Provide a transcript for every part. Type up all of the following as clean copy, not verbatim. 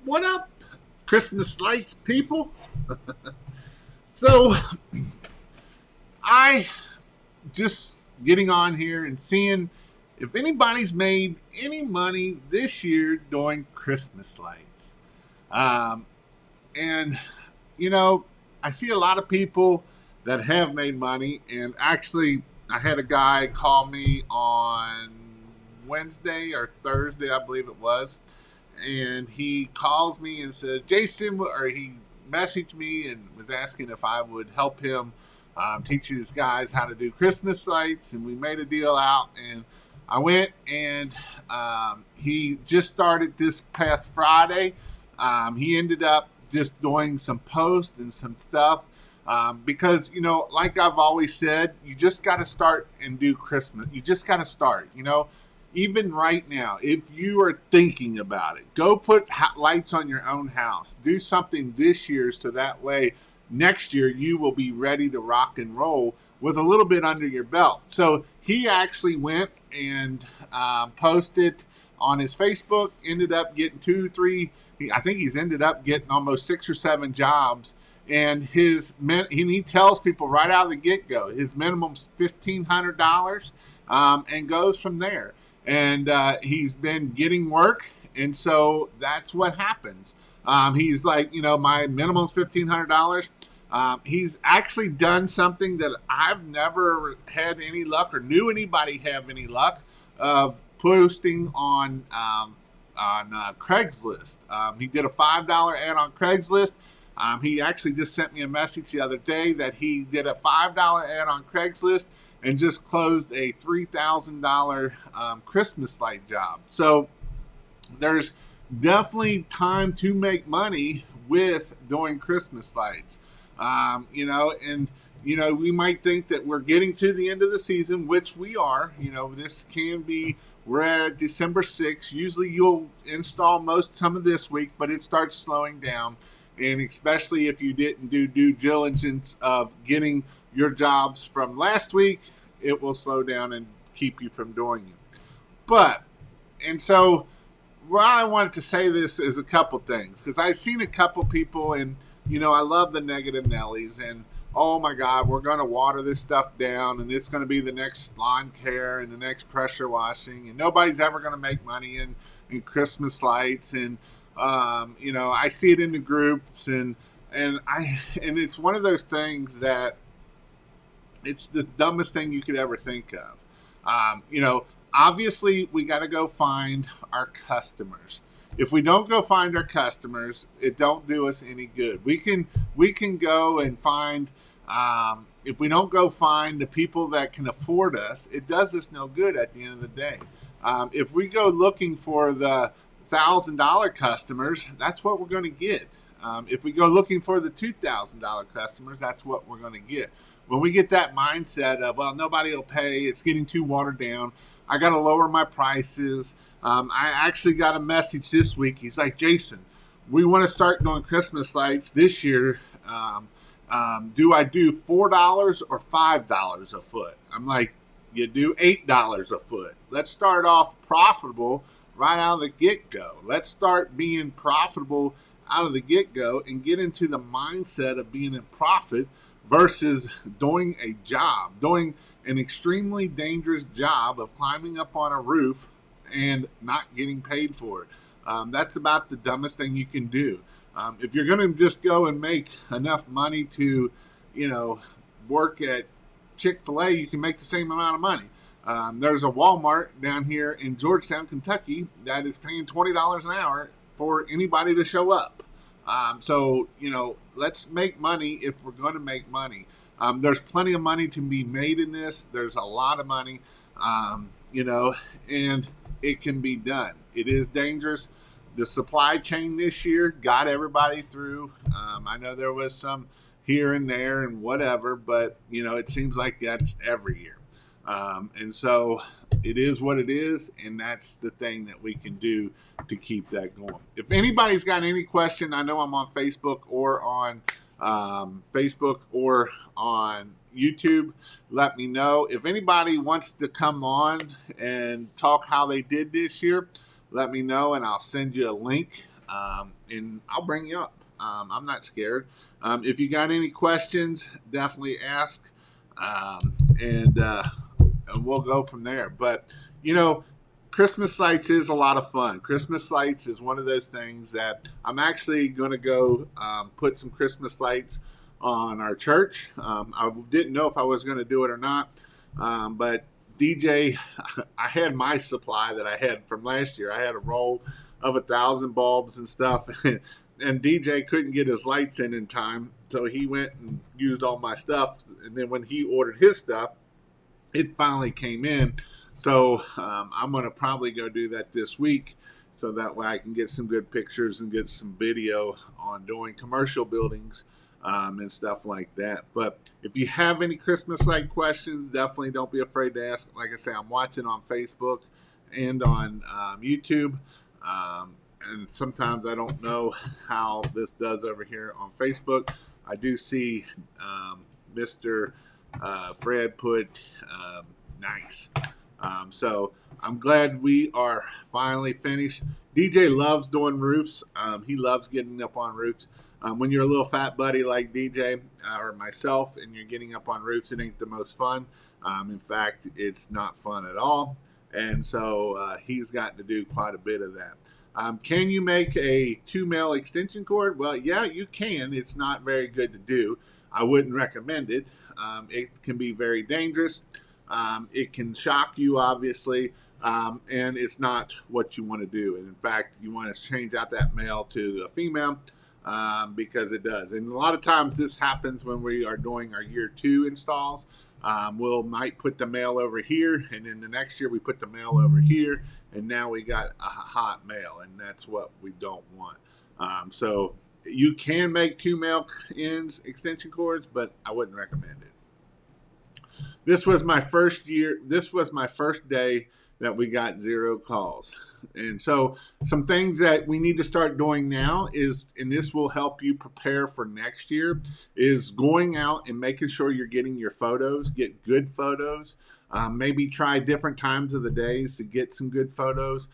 What up, Christmas lights people? So, I just getting on here and seeing if anybody's made any money this year doing Christmas lights. Um, and, you know, I see a lot of people that have made money. And actually, I had a guy call me on Wednesday or Thursday, I believe it was, and he calls me and says, Jason, or he messaged me and was asking if I would help him teaching his guys how to do Christmas lights. And we made a deal out, and I went and he just started this past Friday. He ended up just doing some posts and some stuff. Because, like I've always said, you just got to start and do Christmas. You just got to start, even right now, if you are thinking about it, go put lights on your own house. Do something this year so that way next year you will be ready to rock and roll with a little bit under your belt. So he actually went and posted on his Facebook, ended up getting two, three, I think he's ended up getting almost 6 or 7 jobs. And he tells people right out of the get-go, his minimum's $1,500 and goes from there. And he's been getting work, and so that's what happens. He's like, my minimum's $1,500. He's actually done something that I've never had any luck or knew anybody have any luck of posting on Craigslist. He did a $5 ad on Craigslist. He actually just sent me a message the other day that he did a $5 ad on Craigslist and just closed a $3,000 Christmas light job. So there's definitely time to make money with doing Christmas lights. We might think that we're getting to the end of the season, which we are. This can be, we're at December 6th. Usually you'll install some of this week, but it starts slowing down. And especially if you didn't do due diligence of getting your jobs from last week, it will slow down and keep you from doing it. And so why I wanted to say this is a couple things, because I've seen a couple people, and I love the negative Nellies, and oh my God, we're going to water this stuff down, and it's going to be the next lawn care and the next pressure washing, and nobody's ever going to make money in Christmas lights. And I see it in the groups, and it's one of those things that it's the dumbest thing you could ever think of. Obviously we got to go find our customers. If we don't go find our customers, it don't do us any good. We can go and find, if we don't go find the people that can afford us, it does us no good at the end of the day. If we go looking for the $1,000 customers, that's what we're going to get. If we go looking for the $2,000 customers, that's what we're going to get. When we get that mindset of, well, nobody will pay, it's getting too watered down, I got to lower my prices. I actually got a message this week. He's like, Jason, we want to start doing Christmas lights this year. Do I do $4 or $5 a foot? I'm like, you do $8 a foot. Let's start off profitable right out of the get-go. Let's start being profitable out of the get-go and get into the mindset of being in profit versus doing doing an extremely dangerous job of climbing up on a roof and not getting paid for it. That's about the dumbest thing you can do. If you're going to just go and make enough money to, work at Chick-fil-A, you can make the same amount of money. There's a Walmart down here in Georgetown, Kentucky, that is paying $20 an hour for anybody to show up. Let's make money if we're going to make money. There's plenty of money to be made in this. There's a lot of money, and it can be done. It is dangerous. The supply chain this year got everybody through. I know there was some here and there and whatever, but, it seems like that's every year. And so it is what it is, and that's the thing that we can do to keep that going. If anybody's got any question, I know I'm on Facebook or on YouTube. Let me know. If anybody wants to come on and talk how they did this year, let me know, and I'll send you a link and I'll bring you up. I'm not scared. If you got any questions, definitely ask, um, and, uh, and we'll go from there. But, you know, Christmas lights is a lot of fun. Christmas lights is one of those things that I'm actually going to go put some Christmas lights on our church. I didn't know if I was going to do it or not, but DJ, I had my supply that I had from last year. I had a roll of 1,000 bulbs and stuff, and DJ couldn't get his lights in time, so he went and used all my stuff. And then when he ordered his stuff, it finally came in. So I'm going to probably go do that this week, so that way I can get some good pictures and get some video on doing commercial buildings and stuff like that. But if you have any Christmas light questions, definitely don't be afraid to ask. Like I say, I'm watching on Facebook and on YouTube. And sometimes I don't know how this does over here on Facebook. I do see Mr. Fred put nice. So I'm glad we are finally finished. DJ loves doing roofs. He loves getting up on roofs. When you're a little fat buddy like DJ or myself and you're getting up on roofs, it ain't the most fun. In fact, it's not fun at all. And so he's gotten to do quite a bit of that. Can you make a 2-male extension cord? Well, yeah, you can. It's not very good to do. I wouldn't recommend it. It can be very dangerous. It can shock you, obviously, and it's not what you want to do. And in fact, you want to change out that male to a female because it does. And a lot of times this happens when we are doing our year 2 installs. Might put the male over here, and then the next year we put the male over here, and now we got a hot male, and that's what we don't want. So you can make 2 male ends extension cords, but I wouldn't recommend it. This was my first year. This was my first day that we got 0 calls. And so some things that we need to start doing now is, and this will help you prepare for next year, is going out and making sure you're getting your photos, get good photos. Maybe try different times of the days to get some good photos.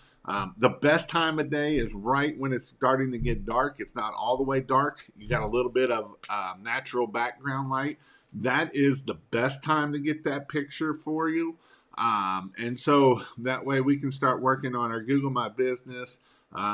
The best time of day is right when it's starting to get dark. It's not all the way dark. You got a little bit of natural background light. That is the best time to get that picture for you. And so that way we can start working on our Google My Business.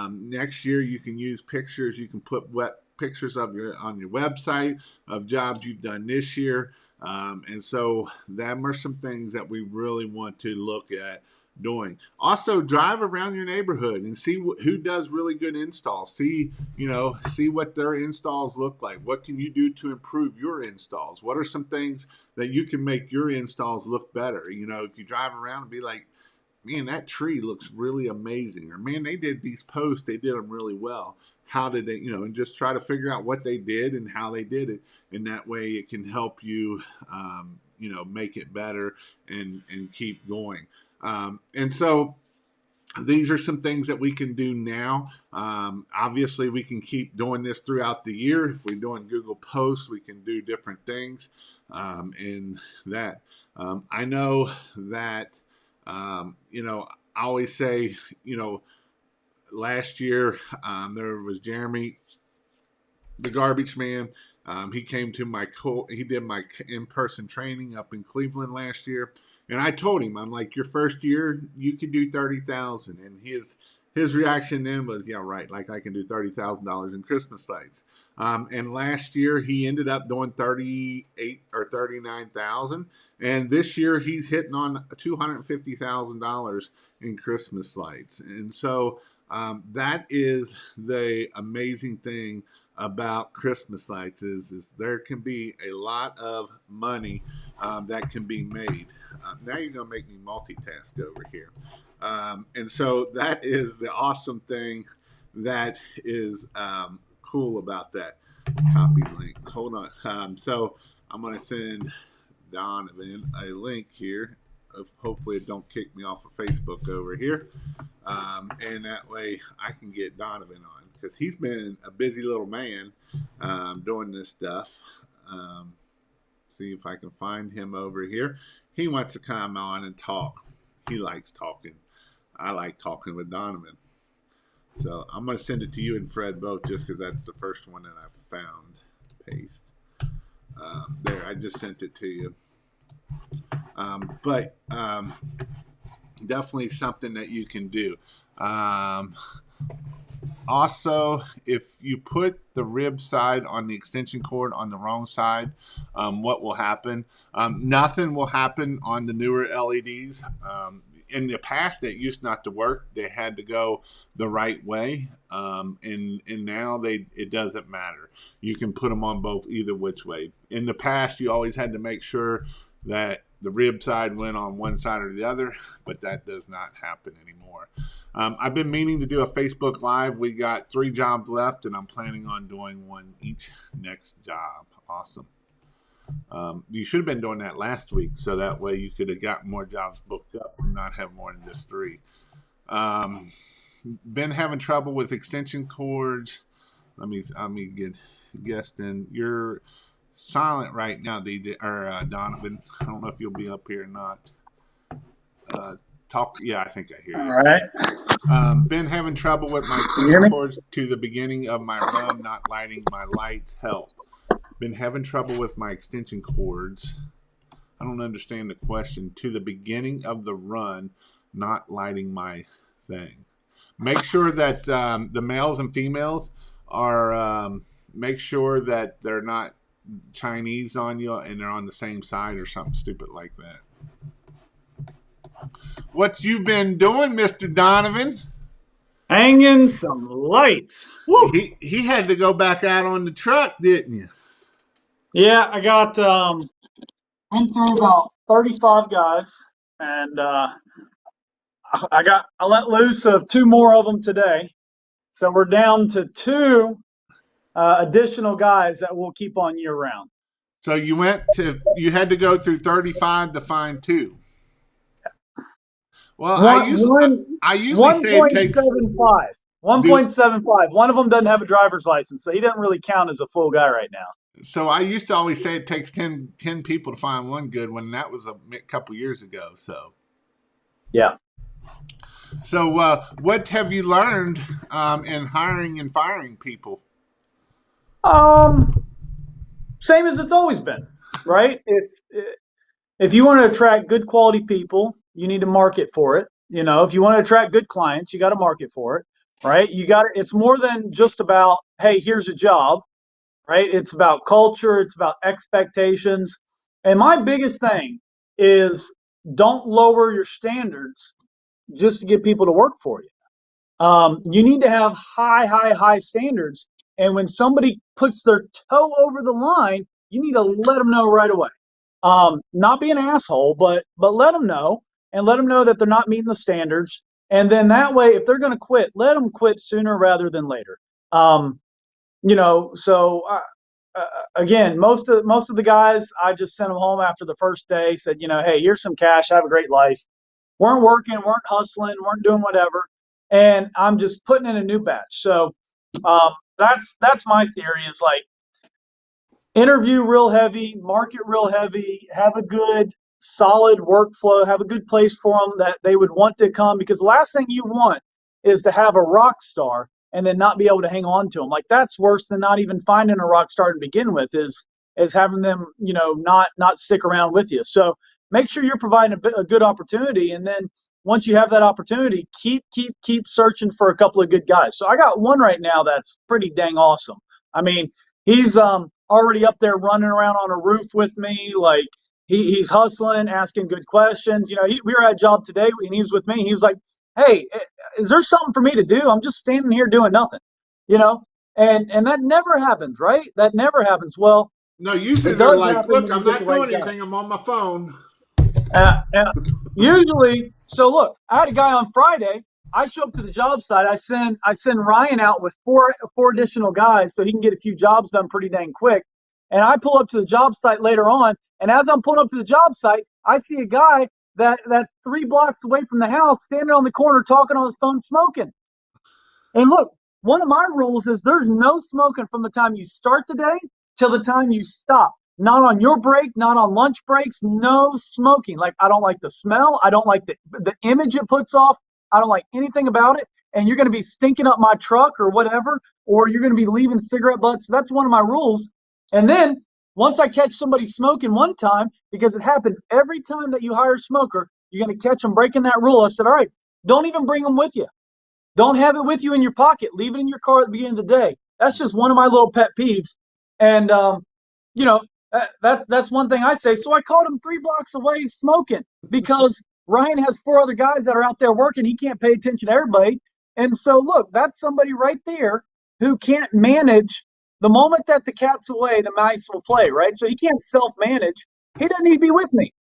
Next year you can use pictures. You can put pictures of on your website of jobs you've done this year. And so that are some things that we really want to look at doing. Also, drive around your neighborhood and see who does really good installs. See what their installs look like. What can you do to improve your installs? What are some things that you can make your installs look better? If you drive around and be like, man, that tree looks really amazing, or man, they did these posts, they did them really well. How did they, and just try to figure out what they did and how they did it. And that way it can help you, make it better and keep going. And so these are some things that we can do now. Obviously, we can keep doing this throughout the year. If we're doing Google Posts, we can do different things in that. I know that, I always say, last year there was Jeremy, the garbage man. He came to he did my in-person training up in Cleveland last year. And I told him, I'm like, your first year, you could do $30,000. And his reaction then was, yeah, right. Like I can do $30,000 in Christmas lights. And last year he ended up doing 38 or 39,000. And this year he's hitting on $250,000 in Christmas lights. And so that is the amazing thing about Christmas lights is there can be a lot of money that can be made. Now you're going to make me multitask over here. And so that is the awesome thing that is cool about that. Copy link. Hold on. So I'm going to send Donovan a link here. Hopefully it don't kick me off of Facebook over here. And that way I can get Donovan on, because he's been a busy little man doing this stuff. See if I can find him over here. He wants to come on and talk. He likes talking. I like talking with Donovan. So I'm going to send it to you and Fred both just because that's the first one that I found. Paste. There, I just sent it to you. But definitely something that you can do. Also, if you put the rib side on the extension cord on the wrong side, what will happen? Nothing will happen on the newer LEDs. In the past, it used not to work. They had to go the right way, and now it doesn't matter. You can put them on both either which way. In the past, you always had to make sure that the rib side went on one side or the other, but that does not happen anymore. I've been meaning to do a Facebook Live. We got 3 jobs left, and I'm planning on doing one each next job. Awesome. You should have been doing that last week, so that way you could have got more jobs booked up and not have more than just 3. Been having trouble with extension cords. Let me get guessed in. You're silent right now, DJ or Donovan. I don't know if you'll be up here or not. Talk. Yeah, I think I hear you. All right. Been having trouble with my extension cords to the beginning of my run, not lighting my lights. Help. Been having trouble with my extension cords. I don't understand the question. To the beginning of the run, not lighting my thing. Make sure that the males and females are. Make sure that they're not Chinese on you and they're on the same side or something stupid like that. What you been doing, Mr. Donovan? Hanging some lights. Woo! He had to go back out on the truck, didn't you? Yeah, I got went through about 35 guys, and I let loose of 2 more of them today, so we're down to 2 additional guys that we'll keep on year round. So you had to go through 35 to find 2. Well, I usually say it takes 1.75. 1.75. One of them doesn't have a driver's license, so he doesn't really count as a full guy right now. So I used to always say it takes 10 people to find one good one. That was a couple years ago. So yeah. So what have you learned in hiring and firing people? Same as it's always been, right? If you want to attract good quality people, you need to market for it. You know, if you want to attract good clients, you got to market for it, right? It's more than just about, hey, here's a job, right? It's about culture. It's about expectations. And my biggest thing is don't lower your standards just to get people to work for you. You need to have high standards. And when somebody puts their toe over the line, you need to let them know right away. Not be an asshole, but let them know, and let them know that they're not meeting the standards. And then that way, if they're going to quit, let them quit sooner rather than later. Again, most of the guys, I just sent them home after the first day, said, hey, here's some cash, have a great life. Weren't working, weren't hustling, weren't doing whatever. And I'm just putting in a new batch. So that's my theory, is like, interview real heavy, market real heavy, have a good solid workflow, have a good place for them that they would want to come, because the last thing you want is to have a rock star and then not be able to hang on to them. Like, that's worse than not even finding a rock star to begin with, is having them, not stick around with you. So make sure you're providing a good opportunity. And then once you have that opportunity, keep searching for a couple of good guys. So I got one right now that's pretty dang awesome. I mean, he's already up there running around on a roof with me. Like, he's hustling, asking good questions. We were at a job today and he was with me. He was like, hey, is there something for me to do? I'm just standing here doing nothing, and that never happens, right? That never happens. Well, no, usually they're like, look, I'm not doing anything. I'm on my phone. Usually, so look, I had a guy on Friday. I show up to the job site. I send Ryan out with four additional guys so he can get a few jobs done pretty dang quick. And I pull up to the job site later on, and as I'm pulling up to the job site, I see a guy that's 3 blocks away from the house standing on the corner talking on his phone, smoking. And look, one of my rules is there's no smoking from the time you start the day till the time you stop. Not on your break, not on lunch breaks, no smoking. Like, I don't like the smell. I don't like the image it puts off. I don't like anything about it. and you're going to be stinking up my truck or whatever, or you're going to be leaving cigarette butts. So that's one of my rules. And then once I catch somebody smoking one time, because it happens every time that you hire a smoker, you're going to catch them breaking that rule. I said, all right, don't even bring them with you. Don't have it with you in your pocket. Leave it in your car at the beginning of the day. That's just one of my little pet peeves. And you know, that's one thing I say. So I called him 3 blocks away smoking because Ryan has 4 other guys that are out there working. He can't pay attention to everybody. And so look, that's somebody right there who can't manage. The moment that the cat's away, the mice will play, right? So he can't self-manage. He doesn't need to be with me.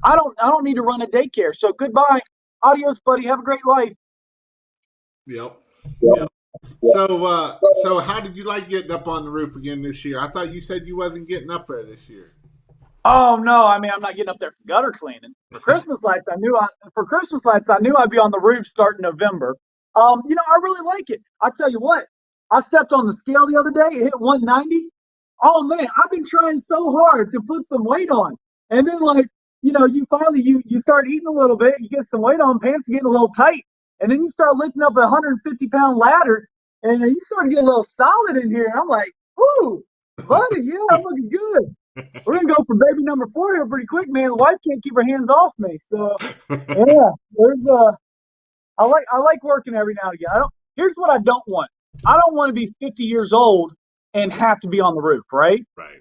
I don't need to run a daycare. So goodbye. Adios, buddy. Have a great life. Yep. Yeah. Yep. So how did you like getting up on the roof again this year? I thought you said you wasn't getting up there this year. Oh no, I mean I'm not getting up there for gutter cleaning. For Christmas lights I knew I'd be on the roof starting November. I really like it. I tell you what, I stepped on the scale the other day, it hit 190. Oh man, I've been trying so hard to put some weight on. And then you finally you start eating a little bit, you get some weight on, pants are getting a little tight, and then you start lifting up a 150-pound ladder, and you start to get a little solid in here. And I'm like, whoo, buddy, yeah, I'm looking good. We're gonna go for baby number 4 here pretty quick, man. The wife can't keep her hands off me. So yeah, there's I like working every now and again. I don't Here's what I don't want. I don't want to be 50 years old and have to be on the roof, right? Right.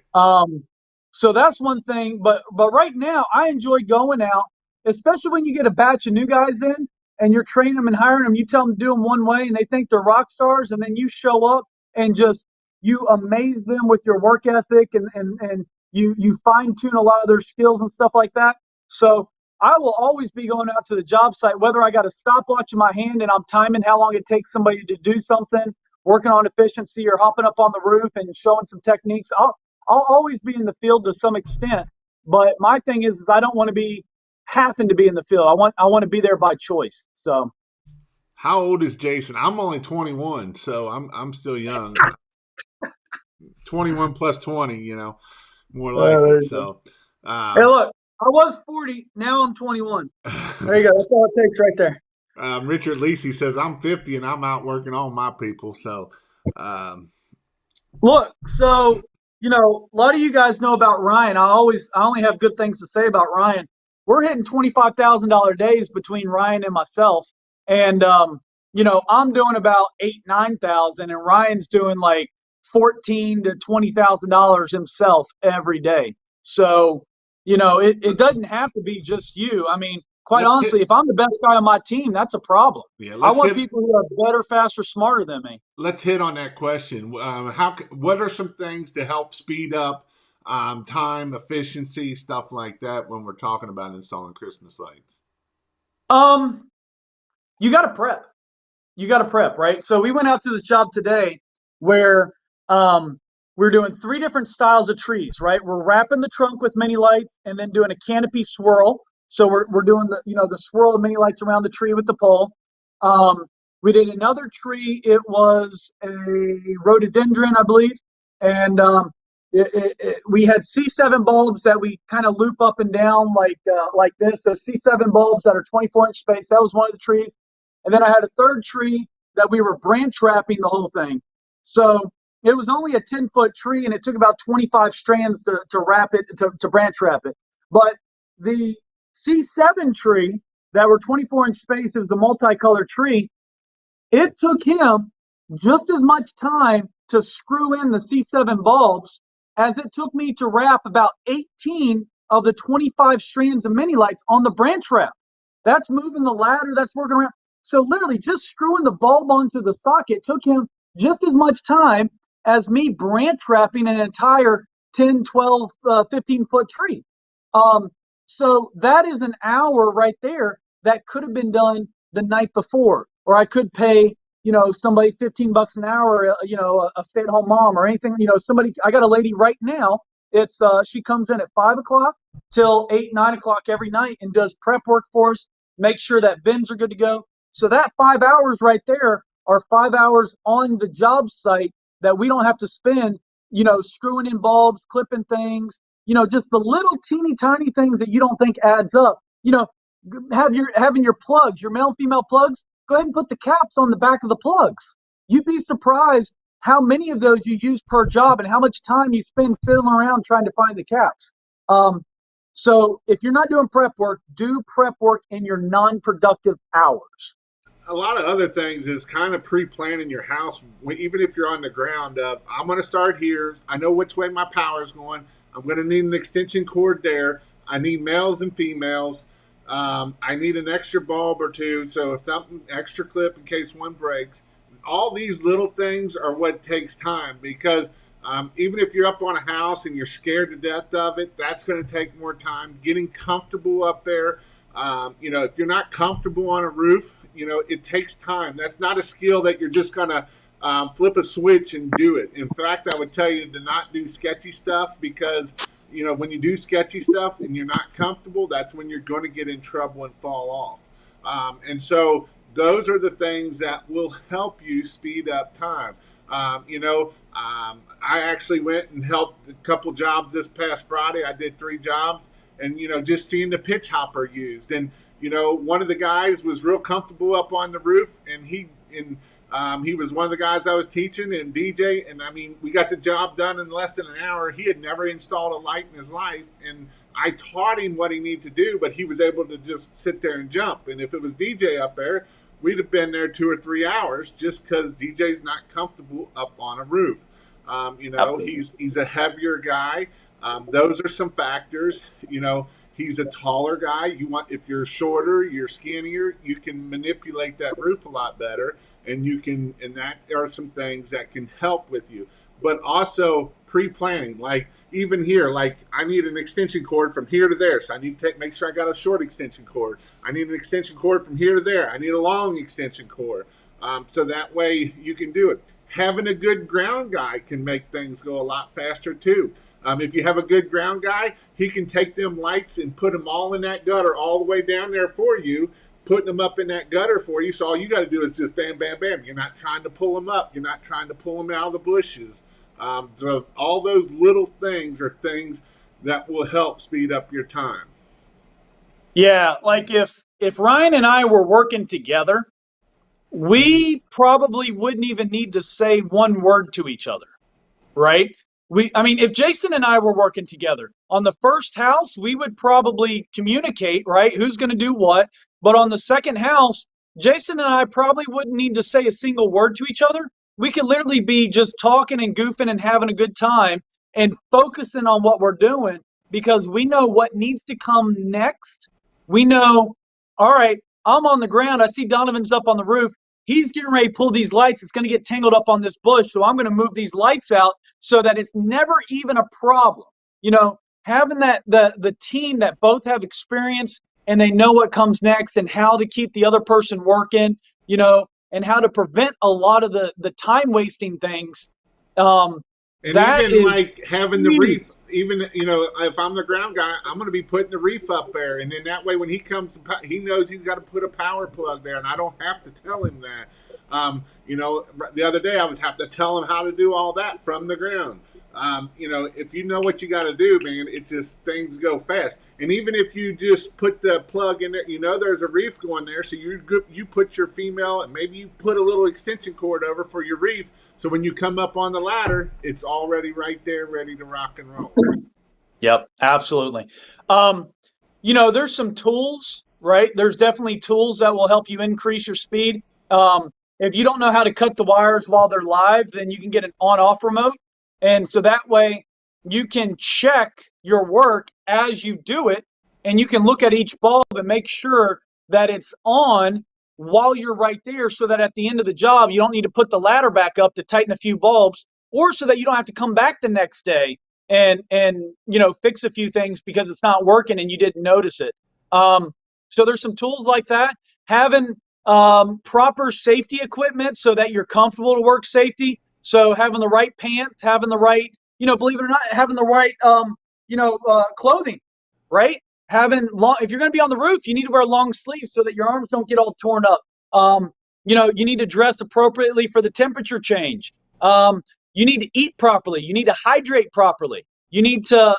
So that's one thing. But right now I enjoy going out, especially when you get a batch of new guys in and you're training them and hiring them. You tell them to do them one way and they think they're rock stars, and then you show up and just you amaze them with your work ethic, and you fine tune a lot of their skills and stuff like that. So I will always be going out to the job site, whether I got a stopwatch in my hand and I'm timing how long it takes somebody to do something, working on efficiency, or hopping up on the roof and showing some techniques. I'll always be in the field to some extent. But my thing is I don't want to be having to be in the field. I want to be there by choice. So How old is Jason? I'm only 21, so I'm still young. 21 plus 20, more likely. So, hey, look, I was 40. Now I'm 21. There you go. That's all it takes right there. Richard Lacey says I'm 50 and I'm out working on my people. So, look, so a lot of you guys know about Ryan. I only have good things to say about Ryan. We're hitting $25,000 days between Ryan and myself, and I'm doing about 8-9,000, and Ryan's doing like $14,000 to $20,000 himself every day. So it doesn't have to be just you. I mean, quite honestly, if I'm the best guy on my team, that's a problem. Yeah, I want people who are better, faster, smarter than me. Let's hit on that question. What are some things to help speed up time, efficiency, stuff like that when we're talking about installing Christmas lights? You got to prep. Right? So we went out to this job today where we're doing 3 different styles of trees, right? We're wrapping the trunk with mini lights and then doing a canopy swirl. So we're doing the swirl of mini lights around the tree with the pole. We did another tree. It was a rhododendron, I believe, and we had C7 bulbs that we kind of loop up and down like this. So C7 bulbs that are 24-inch space. That was one of the trees. And then I had a third tree that we were branch wrapping the whole thing. So it was only a 10-foot tree, and it took about 25 strands to wrap it, to branch wrap it. But the C7 tree that were 24-inch space, it was a multicolored tree. It took him just as much time to screw in the C7 bulbs as it took me to wrap about 18 of the 25 strands of mini lights on the branch wrap. That's moving the ladder, that's working around. So literally just screwing the bulb onto the socket took him just as much time as me branch wrapping an entire 10, 12, 15-foot tree. So that is an hour right there that could have been done the night before. Or I could pay, somebody $15 an hour, a stay-at-home mom or anything, somebody. I got a lady right now. She comes in at 5 o'clock till 8, 9 o'clock every night and does prep work for us, make sure that bins are good to go. So that 5 hours right there are 5 hours on the job site that we don't have to spend, screwing in bulbs, clipping things, just the little teeny tiny things that you don't think adds up. Having your plugs, your male and female plugs, go ahead and put the caps on the back of the plugs. You'd be surprised how many of those you use per job and how much time you spend fiddling around trying to find the caps. Um, so if you're not doing prep work, do prep work in your non-productive hours. A lot of other things is kind of pre-planning your house, even if you're on the ground. I'm going to start here. I know which way my power is going. I'm going to need an extension cord there. I need males and females. I need an extra bulb or two, so if something extra clip in case one breaks. All these little things are what takes time, because even if you're up on a house and you're scared to death of it, that's going to take more time. Getting comfortable up there, if you're not comfortable on a roof, it takes time. That's not a skill that you're just going to flip a switch and do it. In fact, I would tell you to not do sketchy stuff, because when you do sketchy stuff and you're not comfortable, that's when you're going to get in trouble and fall off. And so those are the things that will help you speed up time. I actually went and helped a couple jobs this past Friday. I did 3 jobs, and just seeing the pitch hopper used, and one of the guys was real comfortable up on the roof, and he was one of the guys I was teaching, and DJ, and I mean, we got the job done in less than an hour. He had never installed a light in his life, and I taught him what he needed to do, but he was able to just sit there and jump. And if it was DJ up there, we'd have been there 2 or 3 hours, just because DJ's not comfortable up on a roof. He's a heavier guy. Those are some factors. He's a taller guy. If you're shorter, you're skinnier, you can manipulate that roof a lot better, and that are some things that can help with you. But also pre-planning, like even here, like I need an extension cord from here to there, so I need to make sure I got a short extension cord. I need an extension cord from here to there. I need a long extension cord, so that way you can do it. Having a good ground guy can make things go a lot faster too. If you have a good ground guy, he can take them lights and put them all in that gutter all the way down there for you, putting them up in that gutter for you. So all you got to do is just bam, bam, bam. You're not trying to pull them up. You're not trying to pull them out of the bushes. So all those little things are things that will help speed up your time. Yeah, like if Ryan and I were working together, we probably wouldn't even need to say one word to each other, right? If Jason and I were working together on the first house, we would probably communicate, right? Who's going to do what? But on the second house, Jason and I probably wouldn't need to say a single word to each other. We could literally be just talking and goofing and having a good time and focusing on what we're doing, because we know what needs to come next. We know, all right, I'm on the ground. I see Donovan's up on the roof. He's getting ready to pull these lights. It's going to get tangled up on this bush. So I'm going to move these lights out so that it's never even a problem. Having the team that both have experience and they know what comes next and how to keep the other person working, and how to prevent a lot of the time wasting things. And even like having the reef, even, if I'm the ground guy, I'm going to be putting the reef up there. And then that way, when he comes, he knows he's got to put a power plug there, and I don't have to tell him that. The other day I was having to tell him how to do all that from the ground. If you know what you got to do, man, it just, things go fast. And even if you just put the plug in there, there's a reef going there. So you put your female, and maybe you put a little extension cord over for your reef. So when you come up on the ladder, it's already right there, ready to rock and roll. Yep, absolutely. There's some tools, right? There's definitely tools that will help you increase your speed. If you don't know how to cut the wires while they're live, then you can get an on-off remote. And so that way you can check your work as you do it, and you can look at each bulb and make sure that it's on while you're right there, so that at the end of the job, you don't need to put the ladder back up to tighten a few bulbs, or so that you don't have to come back the next day and fix a few things because it's not working and you didn't notice it. So there's some tools like that. Having proper safety equipment so that you're comfortable to work safety. So having the right pants, having the right, believe it or not, having the right, clothing, right? If you're going to be on the roof, you need to wear long sleeves so that your arms don't get all torn up. You need to dress appropriately for the temperature change. You need to eat properly. You need to hydrate properly. You need to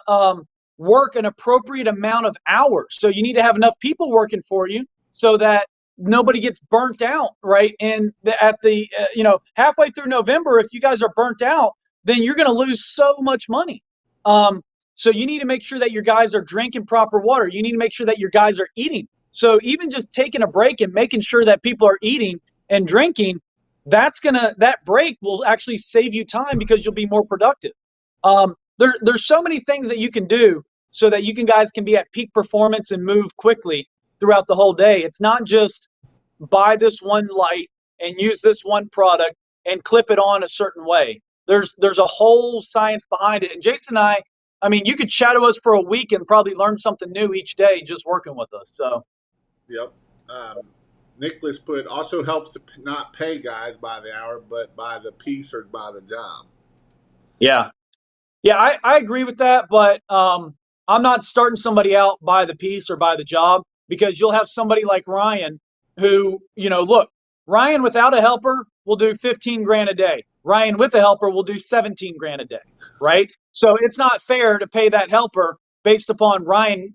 work an appropriate amount of hours. So you need to have enough people working for you so that nobody gets burnt out, right? And at the halfway through November, if you guys are burnt out, then you're going to lose so much money. Um, so you need to make sure that your guys are drinking proper water. You need to make sure that your guys are eating. So even just taking a break and making sure that people are eating and drinking, that break will actually save you time because you'll be more productive. There's so many things that you can do so that you guys can be at peak performance and move quickly throughout the whole day. It's not just buy this one light and use this one product and clip it on a certain way. There's a whole science behind it. And Jason and I mean, you could shadow us for a week and probably learn something new each day just working with us. So, Yep. Nicholas put also helps to not pay guys by the hour, but by the piece or by the job. yeah. Yeah, I agree with that, but I'm not starting somebody out by the piece or by the job because you'll have somebody like Ryan who, look, Ryan without a helper will do 15 grand a day. Ryan with a helper will do 17 grand a day, right? So it's not fair to pay that helper based upon Ryan,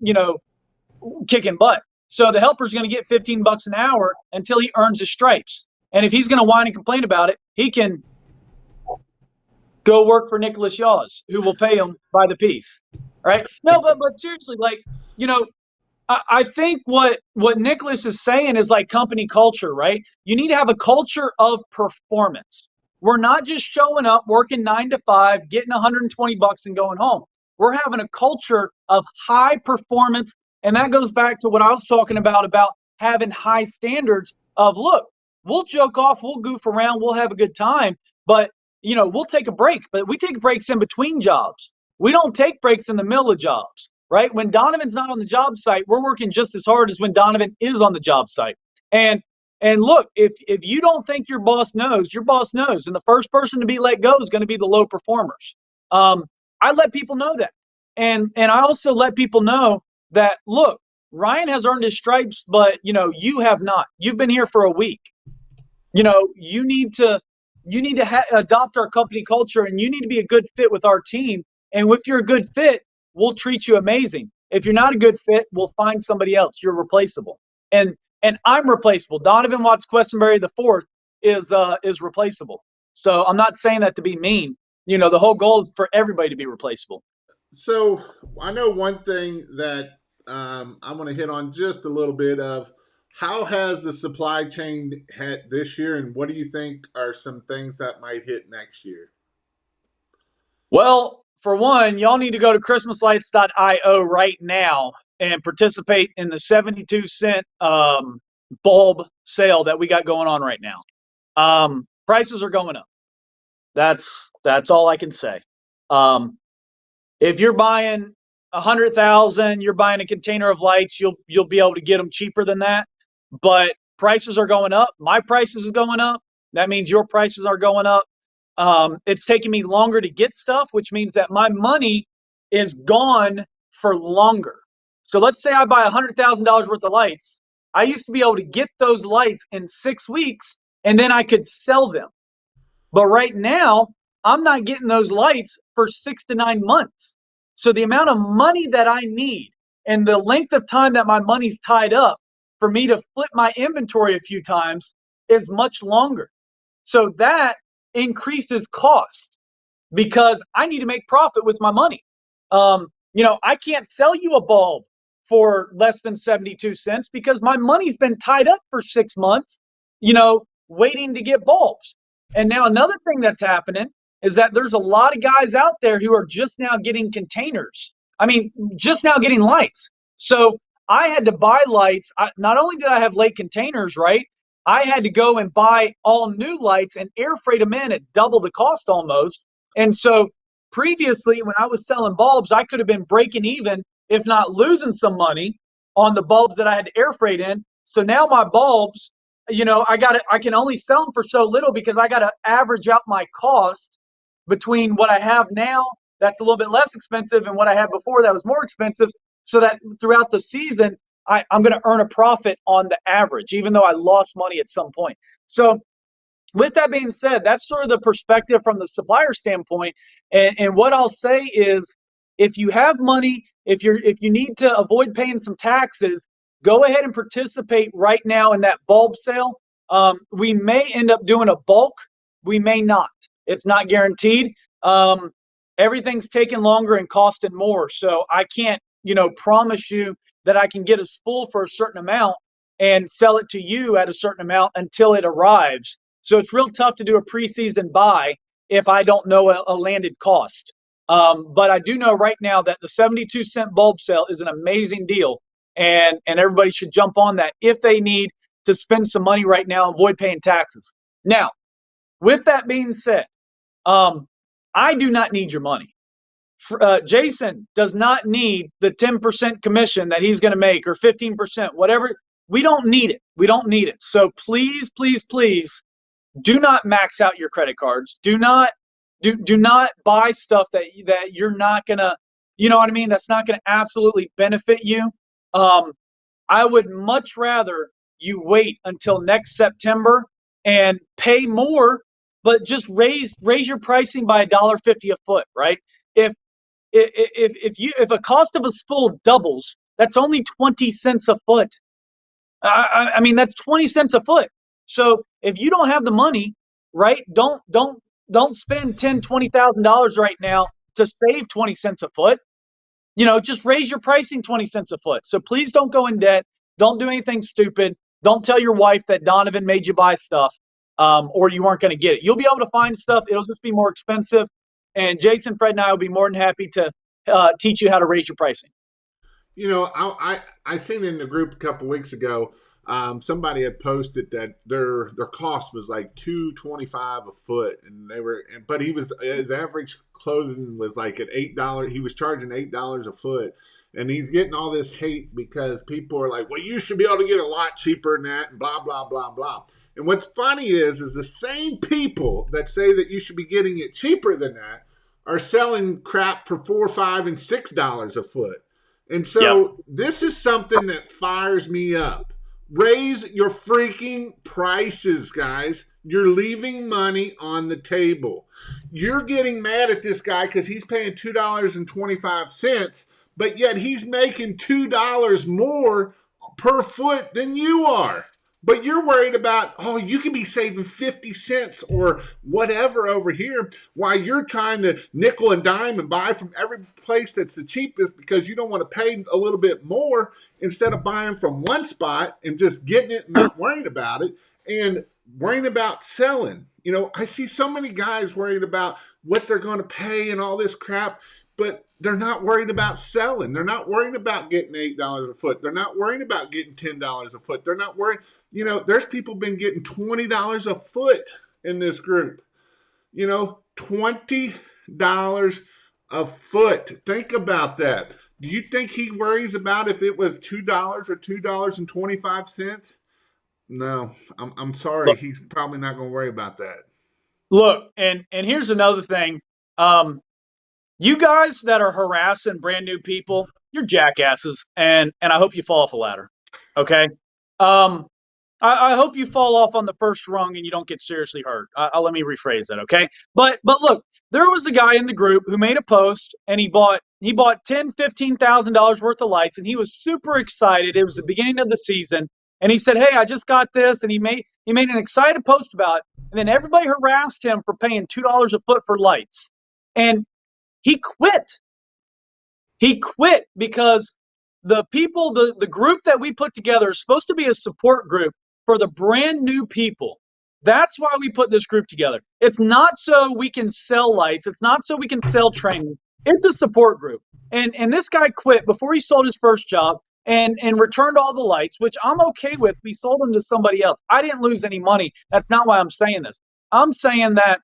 kicking butt. So the helper's going to get 15 bucks an hour until he earns his stripes. And if he's going to whine and complain about it, he can go work for Nicholas Yaws, who will pay him by the piece. Right? No, but seriously, like, I think what Nicholas is saying is like company culture, right? You need to have a culture of performance. We're not just showing up, working 9 to 5, getting 120 bucks and going home. We're having a culture of high performance, and that goes back to what I was talking about having high standards of look, we'll joke off, we'll goof around, we'll have a good time, but we'll take a break, but we take breaks in between jobs. We don't take breaks in the middle of jobs, right? When Donovan's not on the job site, we're working just as hard as when Donovan is on the job site. And look, if you don't think your boss knows, your boss knows. And the first person to be let go is going to be the low performers. I let people know that. And I also let people know that, look, Ryan has earned his stripes, but, you have not. You've been here for a week. You need to adopt our company culture, and you need to be a good fit with our team. And if you're a good fit, we'll treat you amazing. If you're not a good fit, we'll find somebody else. You're replaceable. And I'm replaceable. Donovan Watts Questenberry the fourth is replaceable. So I'm not saying that to be mean. The whole goal is for everybody to be replaceable. So I know one thing that I want to hit on just a little bit of how has the supply chain hit this year, and what do you think are some things that might hit next year? Well, for one, y'all need to go to christmaslights.io right now and participate in the 72-cent bulb sale that we got going on right now. Prices are going up. That's all I can say. If you're buying 100,000, you're buying a container of lights, you'll be able to get them cheaper than that. But prices are going up. My prices are going up. That means your prices are going up. It's taking me longer to get stuff, which means that my money is gone for longer. So let's say I buy $100,000 worth of lights. I used to be able to get those lights in 6 weeks, and then I could sell them. But right now, I'm not getting those lights for 6 to 9 months. So the amount of money that I need and the length of time that my money's tied up for me to flip my inventory a few times is much longer. So that increases cost because I need to make profit with my money. I can't sell you a bulb for less than 72 cents because my money's been tied up for 6 months, waiting to get bulbs. And now another thing that's happening is that there's a lot of guys out there who are just now getting containers. I mean, just now getting lights. So I had to buy lights. Not only did I have late containers, right? I had to go and buy all new lights and air freight them in at double the cost almost. And so previously, when I was selling bulbs, I could have been breaking even, if not losing some money on the bulbs that I had to air freight in. So now my bulbs, I can only sell them for so little because I got to average out my cost between what I have now that's a little bit less expensive and what I had before that was more expensive, so that throughout the season I'm going to earn a profit on the average, even though I lost money at some point. So with that being said, that's sort of the perspective from the supplier standpoint. And what I'll say is, if you have money, if you need to avoid paying some taxes, go ahead and participate right now in that bulb sale. We may end up doing a bulk. We may not. It's not guaranteed. Um, Everything's taking longer and costing more. So I can't, promise you that I can get us full for a certain amount and sell it to you at a certain amount until it arrives. So it's real tough to do a preseason buy if I don't know a landed cost. But I do know right now that the 72-cent bulb sale is an amazing deal, and everybody should jump on that if they need to spend some money right now and avoid paying taxes. Now, with that being said, I do not need your money. Jason does not need the 10% commission that he's going to make, or 15%, whatever. We don't need it. We don't need it. So please, please, please do not max out your credit cards. Do not buy stuff that you're not gonna, you know what I mean? That's not gonna absolutely benefit you. Um, I would much rather you wait until next September and pay more, but just raise your pricing by $1.50 a foot, right? If if a cost of a spool doubles, that's only 20 cents a foot. I mean, that's 20 cents a foot. So if you don't have the money, right, don't spend $20,000 right now to save 20 cents a foot. Just raise your pricing 20 cents a foot. So please don't go in debt. Don't do anything stupid. Don't tell your wife that Donovan made you buy stuff, or you weren't going to get it. You'll be able to find stuff. It'll just be more expensive. And Jason, Fred, and I will be more than happy to teach you how to raise your pricing. I seen in the group a couple weeks ago. Somebody had posted that their cost was like $225 a foot, and but his average clothing was like at $8. He was charging $8 a foot, and he's getting all this hate because people are like, "Well, you should be able to get a lot cheaper than that," and blah blah blah blah. And what's funny is the same people that say that you should be getting it cheaper than that are selling crap for $4, $5, and $6 a foot. And Yep. so this is something that fires me up. Raise your freaking prices, guys. You're leaving money on the table. You're getting mad at this guy because he's paying $2.25, but yet he's making $2 more per foot than you are. But you're worried about, oh, you could be saving 50 cents or whatever over here while you're trying to nickel and dime and buy from every place that's the cheapest because you don't want to pay a little bit more instead of buying from one spot and just getting it and not worrying about it and worrying about selling. I see so many guys worried about what they're going to pay and all this crap, but they're not worried about selling. They're not worried about getting $8 a foot. They're not worried about getting $10 a foot. They're not worried. There's people been getting $20 a foot in this group. $20 a foot. Think about that. Do you think he worries about if it was $2 or $2.25? No, I'm sorry. Look, He's probably not going to worry about that. look, and here's another thing. You guys that are harassing brand new people, you're jackasses, and I hope you fall off a ladder. Okay. Um, I hope you fall off on the first rung and you don't get seriously hurt. Let me rephrase that, okay? But look, there was a guy in the group who made a post and he bought $10,000-$15,000 worth of lights, and he was super excited. It was the beginning of the season, and he said, "Hey, I just got this," and he made an excited post about it, and then everybody harassed him for paying $2 a foot for lights, and he quit. He quit because the group that we put together is supposed to be a support group for the brand new people. That's why we put this group together. It's not so we can sell lights. It's not so we can sell training. It's a support group. And this guy quit before he sold his first job and returned all the lights, which I'm okay with. We sold them to somebody else. I didn't lose any money. That's not why I'm saying this. I'm saying that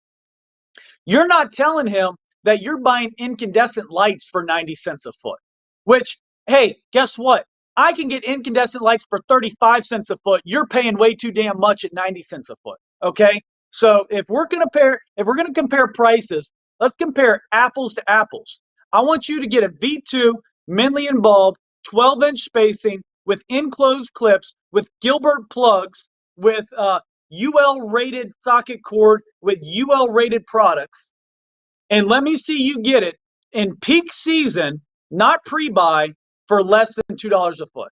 you're not telling him that you're buying incandescent lights for 90 cents a foot, which, hey, guess what? I can get incandescent lights for 35 cents a foot. You're paying way too damn much at 90 cents a foot. Okay? So if we're going to compare prices, let's compare apples to apples. I want you to get a V2 Menlian bulb, 12-inch spacing with enclosed clips, with Gilbert plugs, with UL rated socket cord, with UL rated products, and let me see you get it in peak season, not pre-buy, for less than $2 a foot.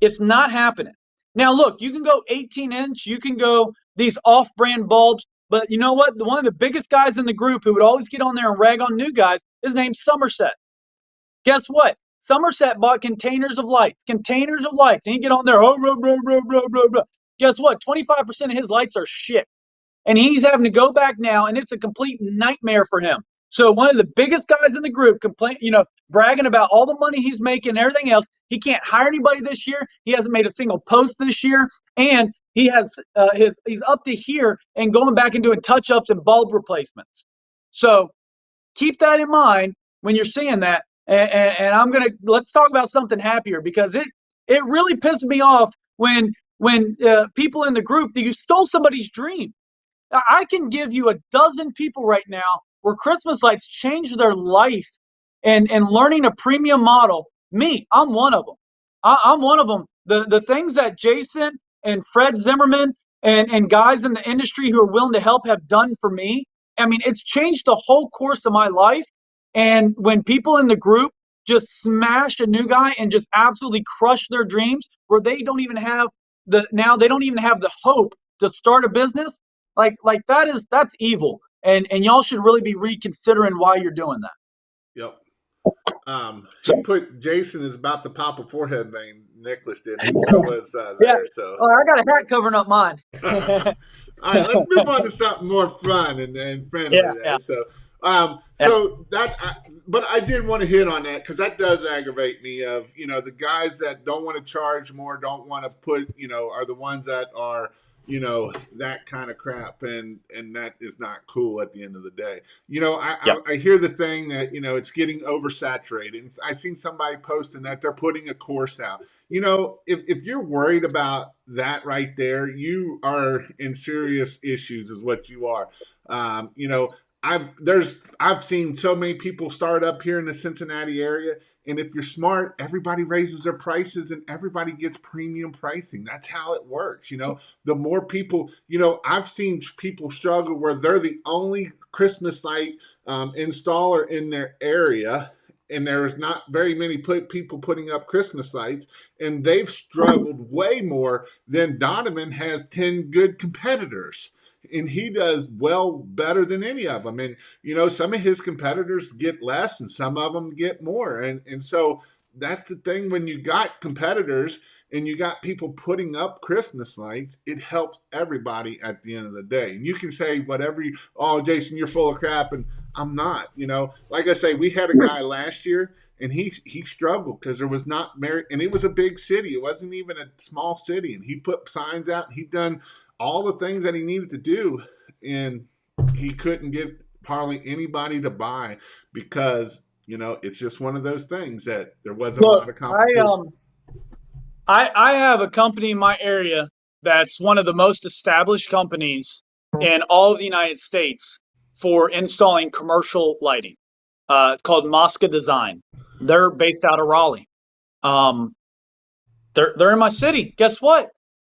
It's not happening. Now, look, you can go 18-inch, you can go these off-brand bulbs, but you know what? One of the biggest guys in the group who would always get on there and rag on new guys, his name's Somerset. Guess what? Somerset bought containers of lights, and he get on there, oh, blah, blah, blah, blah, blah, blah. Guess what? 25% of his lights are shit. And he's having to go back now, and it's a complete nightmare for him. So one of the biggest guys in the group bragging about all the money he's making and everything else. He can't hire anybody this year. He hasn't made a single post this year, and he has he's up to here and going back and doing touch ups and bulb replacements. So keep that in mind when you're seeing that. And let's talk about something happier, because it really pissed me off when people in the group that you stole somebody's dream. I can give you a dozen people right now where Christmas lights changed their life and learning a premium model. Me, I'm one of them. I'm one of them. The things that Jason and Fred Zimmerman and guys in the industry who are willing to help have done for me, I mean, it's changed the whole course of my life. And when people in the group just smash a new guy and just absolutely crush their dreams, where they don't even have the hope to start a business, like that's evil. And y'all should really be reconsidering why you're doing that. Yep. He put Jason is about to pop a forehead vein. Nicholas did. So was there. Yeah. So I got a hat covering up mine. all right, let's move on to something more fun and friendly. Yeah, there. yeah. But I did want to hit on that because that does aggravate me. Of the guys that don't want to charge more, don't want to put, are the ones that are, that kind of crap, and that is not cool at the end of the day. I hear the thing that it's getting oversaturated. I seen somebody posting that they're putting a course out. If you're worried about that right there, you are in serious issues, is what you are. I've seen so many people start up here in the Cincinnati area, and if you're smart, everybody raises their prices and everybody gets premium pricing. That's how it works. The more people, I've seen people struggle where they're the only Christmas light installer in their area, and there's not very many people putting up Christmas lights, and they've struggled way more than Donovan has 10 good competitors. And he does better than any of them. And, some of his competitors get less and some of them get more. And so that's the thing, when you got competitors and you got people putting up Christmas lights, it helps everybody at the end of the day. And you can say whatever Jason, you're full of crap. And I'm not, like I say, we had a guy last year and he struggled because there was not merit, and it was a big city. It wasn't even a small city. And he put signs out, he done all the things that he needed to do, and he couldn't get hardly anybody to buy because, it's just one of those things that there wasn't a lot of competition. I have a company in my area that's one of the most established companies in all of the United States for installing commercial lighting. It's called Mosca Design. They're based out of Raleigh. They're in my city. Guess what?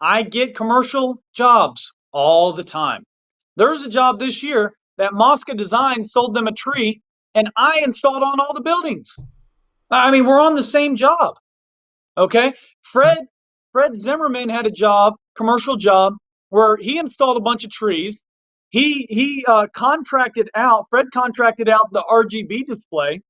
I get commercial jobs all the time. There's a job this year that Mosca Design sold them a tree, and I installed on all the buildings. I mean, we're on the same job. Okay. Fred Zimmerman had a commercial job, where he installed a bunch of trees. Fred contracted out the RGB display.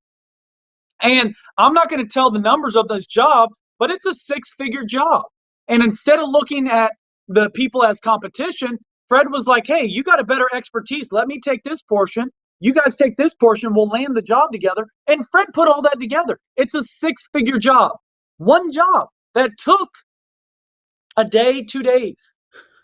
And I'm not going to tell the numbers of this job, but it's a 6-figure job. And instead of looking at the people as competition, Fred was like, hey, you got a better expertise. Let me take this portion. You guys take this portion. We'll land the job together. And Fred put all that together. It's a 6-figure job. One job that took a day, 2 days.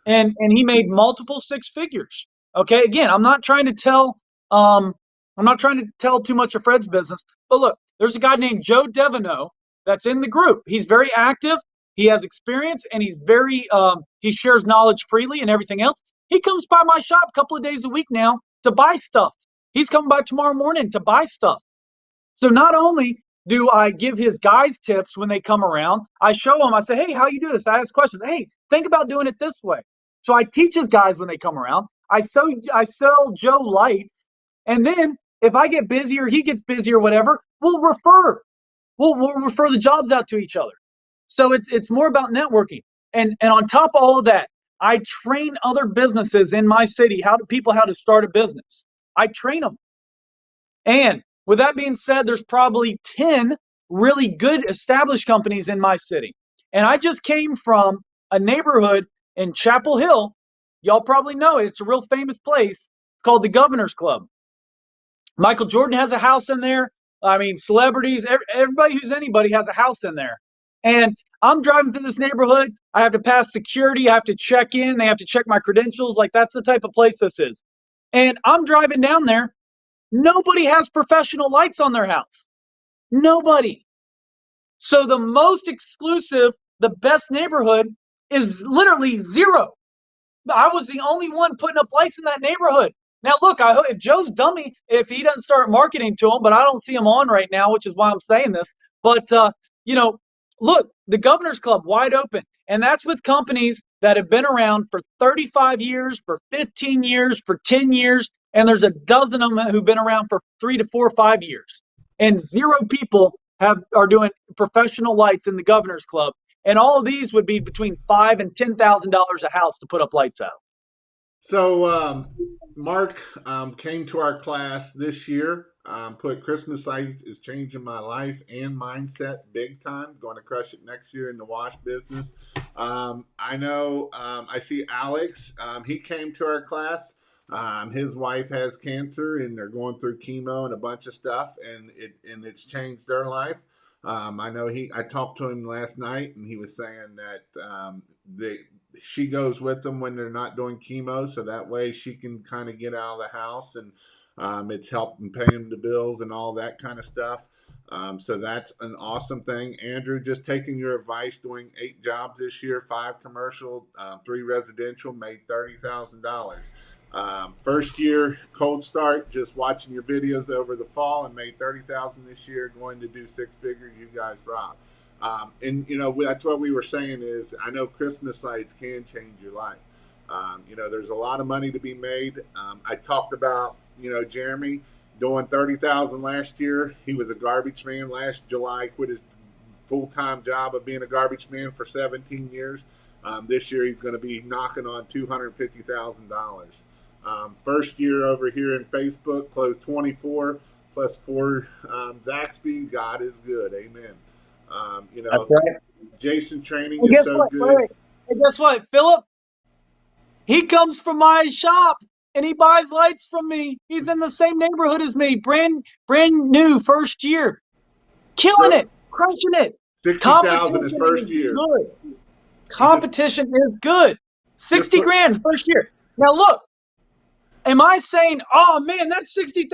And he made multiple 6 figures. Okay. Again, I'm not trying to tell too much of Fred's business, but look, there's a guy named Joe Devono that's in the group. He's very active. He has experience, and he's he shares knowledge freely and everything else. He comes by my shop a couple of days a week now to buy stuff. He's coming by tomorrow morning to buy stuff. So not only do I give his guys tips when they come around, I show them, I say, hey, how you do this? I ask questions. Hey, think about doing it this way. So I teach his guys when they come around. I sell Joe lights, and then if I get busy or he gets busy or whatever, we'll refer the jobs out to each other. So it's more about networking. And on top of all of that, I train other businesses in my city how to start a business. I train them. And with that being said, there's probably 10 really good established companies in my city. And I just came from a neighborhood in Chapel Hill. Y'all probably know it. It's a real famous place called the Governor's Club. Michael Jordan has a house in there. I mean, celebrities, everybody who's anybody has a house in there. And I'm driving through this neighborhood. I have to pass security. I have to check in. They have to check my credentials. Like, that's the type of place this is. And I'm driving down there. Nobody has professional lights on their house. Nobody. So the most exclusive, the best neighborhood is literally zero. I was the only one putting up lights in that neighborhood. Now, look, I hope if Joe's dummy, if he doesn't start marketing to him, but I don't see him on right now, which is why I'm saying this. But, you know, look, the Governor's Club wide open. And that's with companies that have been around for 35 years, for 15 years, for 10 years. And there's a dozen of them who've been around for 3 to 4 or 5 years. And zero people are doing professional lights in the Governor's Club. And all of these would be between $5,000 and $10,000 a house to put up lights out. So Mark came to our class this year. Put Christmas lights is changing my life and mindset big time. Going to crush it next year in the wash business. I know. I see Alex. He came to our class. His wife has cancer, and they're going through chemo and a bunch of stuff, and it's changed their life. I know I talked to him last night, and he was saying that she goes with them when they're not doing chemo, so that way she can kind of get out of the house, and it's helping paying the bills and all that kind of stuff. So that's an awesome thing. Andrew, just taking your advice, doing 8 jobs this year, 5 commercial, 3 residential, made $30,000. First year cold start, just watching your videos over the fall, and made $30,000 this year. Going to do 6 figures. You guys rock. And that's what we were saying is I know Christmas lights can change your life. There's a lot of money to be made. I talked about Jeremy doing $30,000 last year. He was a garbage man last July. Quit his full-time job of being a garbage man for 17 years. This year he's going to be knocking on $250,000. First year over here in Facebook, closed 24 plus 4 Zaxby. God is good. Amen. That's right. Jason training is so what? good. And guess what, Philip? He comes from my shop and he buys lights from me. He's in the same neighborhood as me. Brand new first year. Killing it. Crushing it. 60,000 his first year. Good. Competition is good. 60 grand first year. Now look, am I saying, oh man, that's $60,000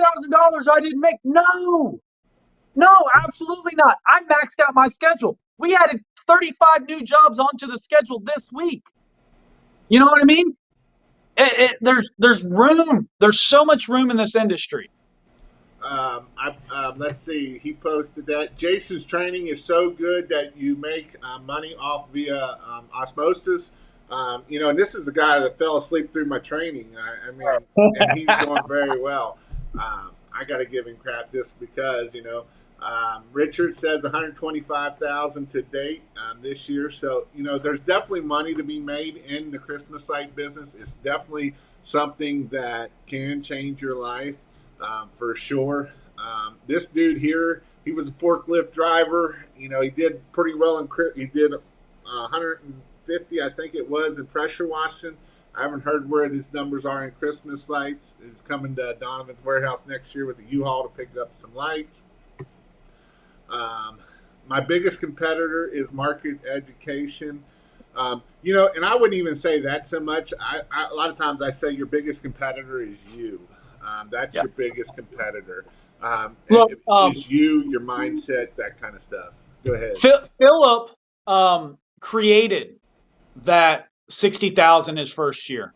I didn't make? No, absolutely not. I maxed out my schedule. We added 35 new jobs onto the schedule this week. You know what I mean? There's room. There's so much room in this industry. Let's see. He posted that Jason's training is so good that you make money off via osmosis. And this is a guy that fell asleep through my training. And he's doing very well. I got to give him crap just because, Richard says 125,000 to date this year. So, there's definitely money to be made in the Christmas light business. It's definitely something that can change your life for sure. This dude here, he was a forklift driver. He did pretty well he did 150, I think it was, in pressure washing. I haven't heard where his numbers are in Christmas lights. He's coming to Donovan's warehouse next year with a U-Haul to pick up some lights. My biggest competitor is market education. And I wouldn't even say that so much. A lot of times I say your biggest competitor is you. That's your biggest competitor. Look, is you, your mindset, that kind of stuff. Go ahead. Philip created that 60,000 his first year.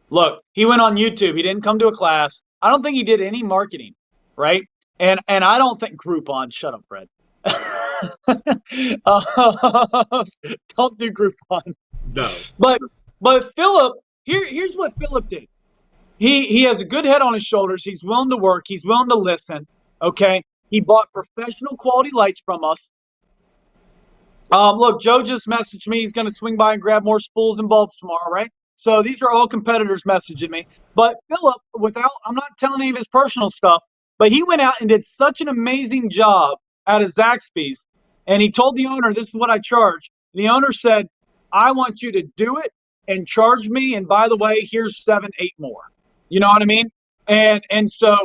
Look, he went on YouTube. He didn't come to a class. I don't think he did any marketing, right? And I don't think Groupon. Shut up, Fred. Don't do Groupon. No. But Philip, here's what Philip did. He has a good head on his shoulders. He's willing to work. He's willing to listen. Okay. He bought professional quality lights from us. Look, Joe just messaged me. He's going to swing by and grab more spools and bulbs tomorrow, right? So these are all competitors messaging me. But Philip, I'm not telling any of his personal stuff, but he went out and did such an amazing job at his Zaxby's. And he told the owner, this is what I charge. The owner said, I want you to do it and charge me. And by the way, here's 7, 8 more. You know what I mean? And so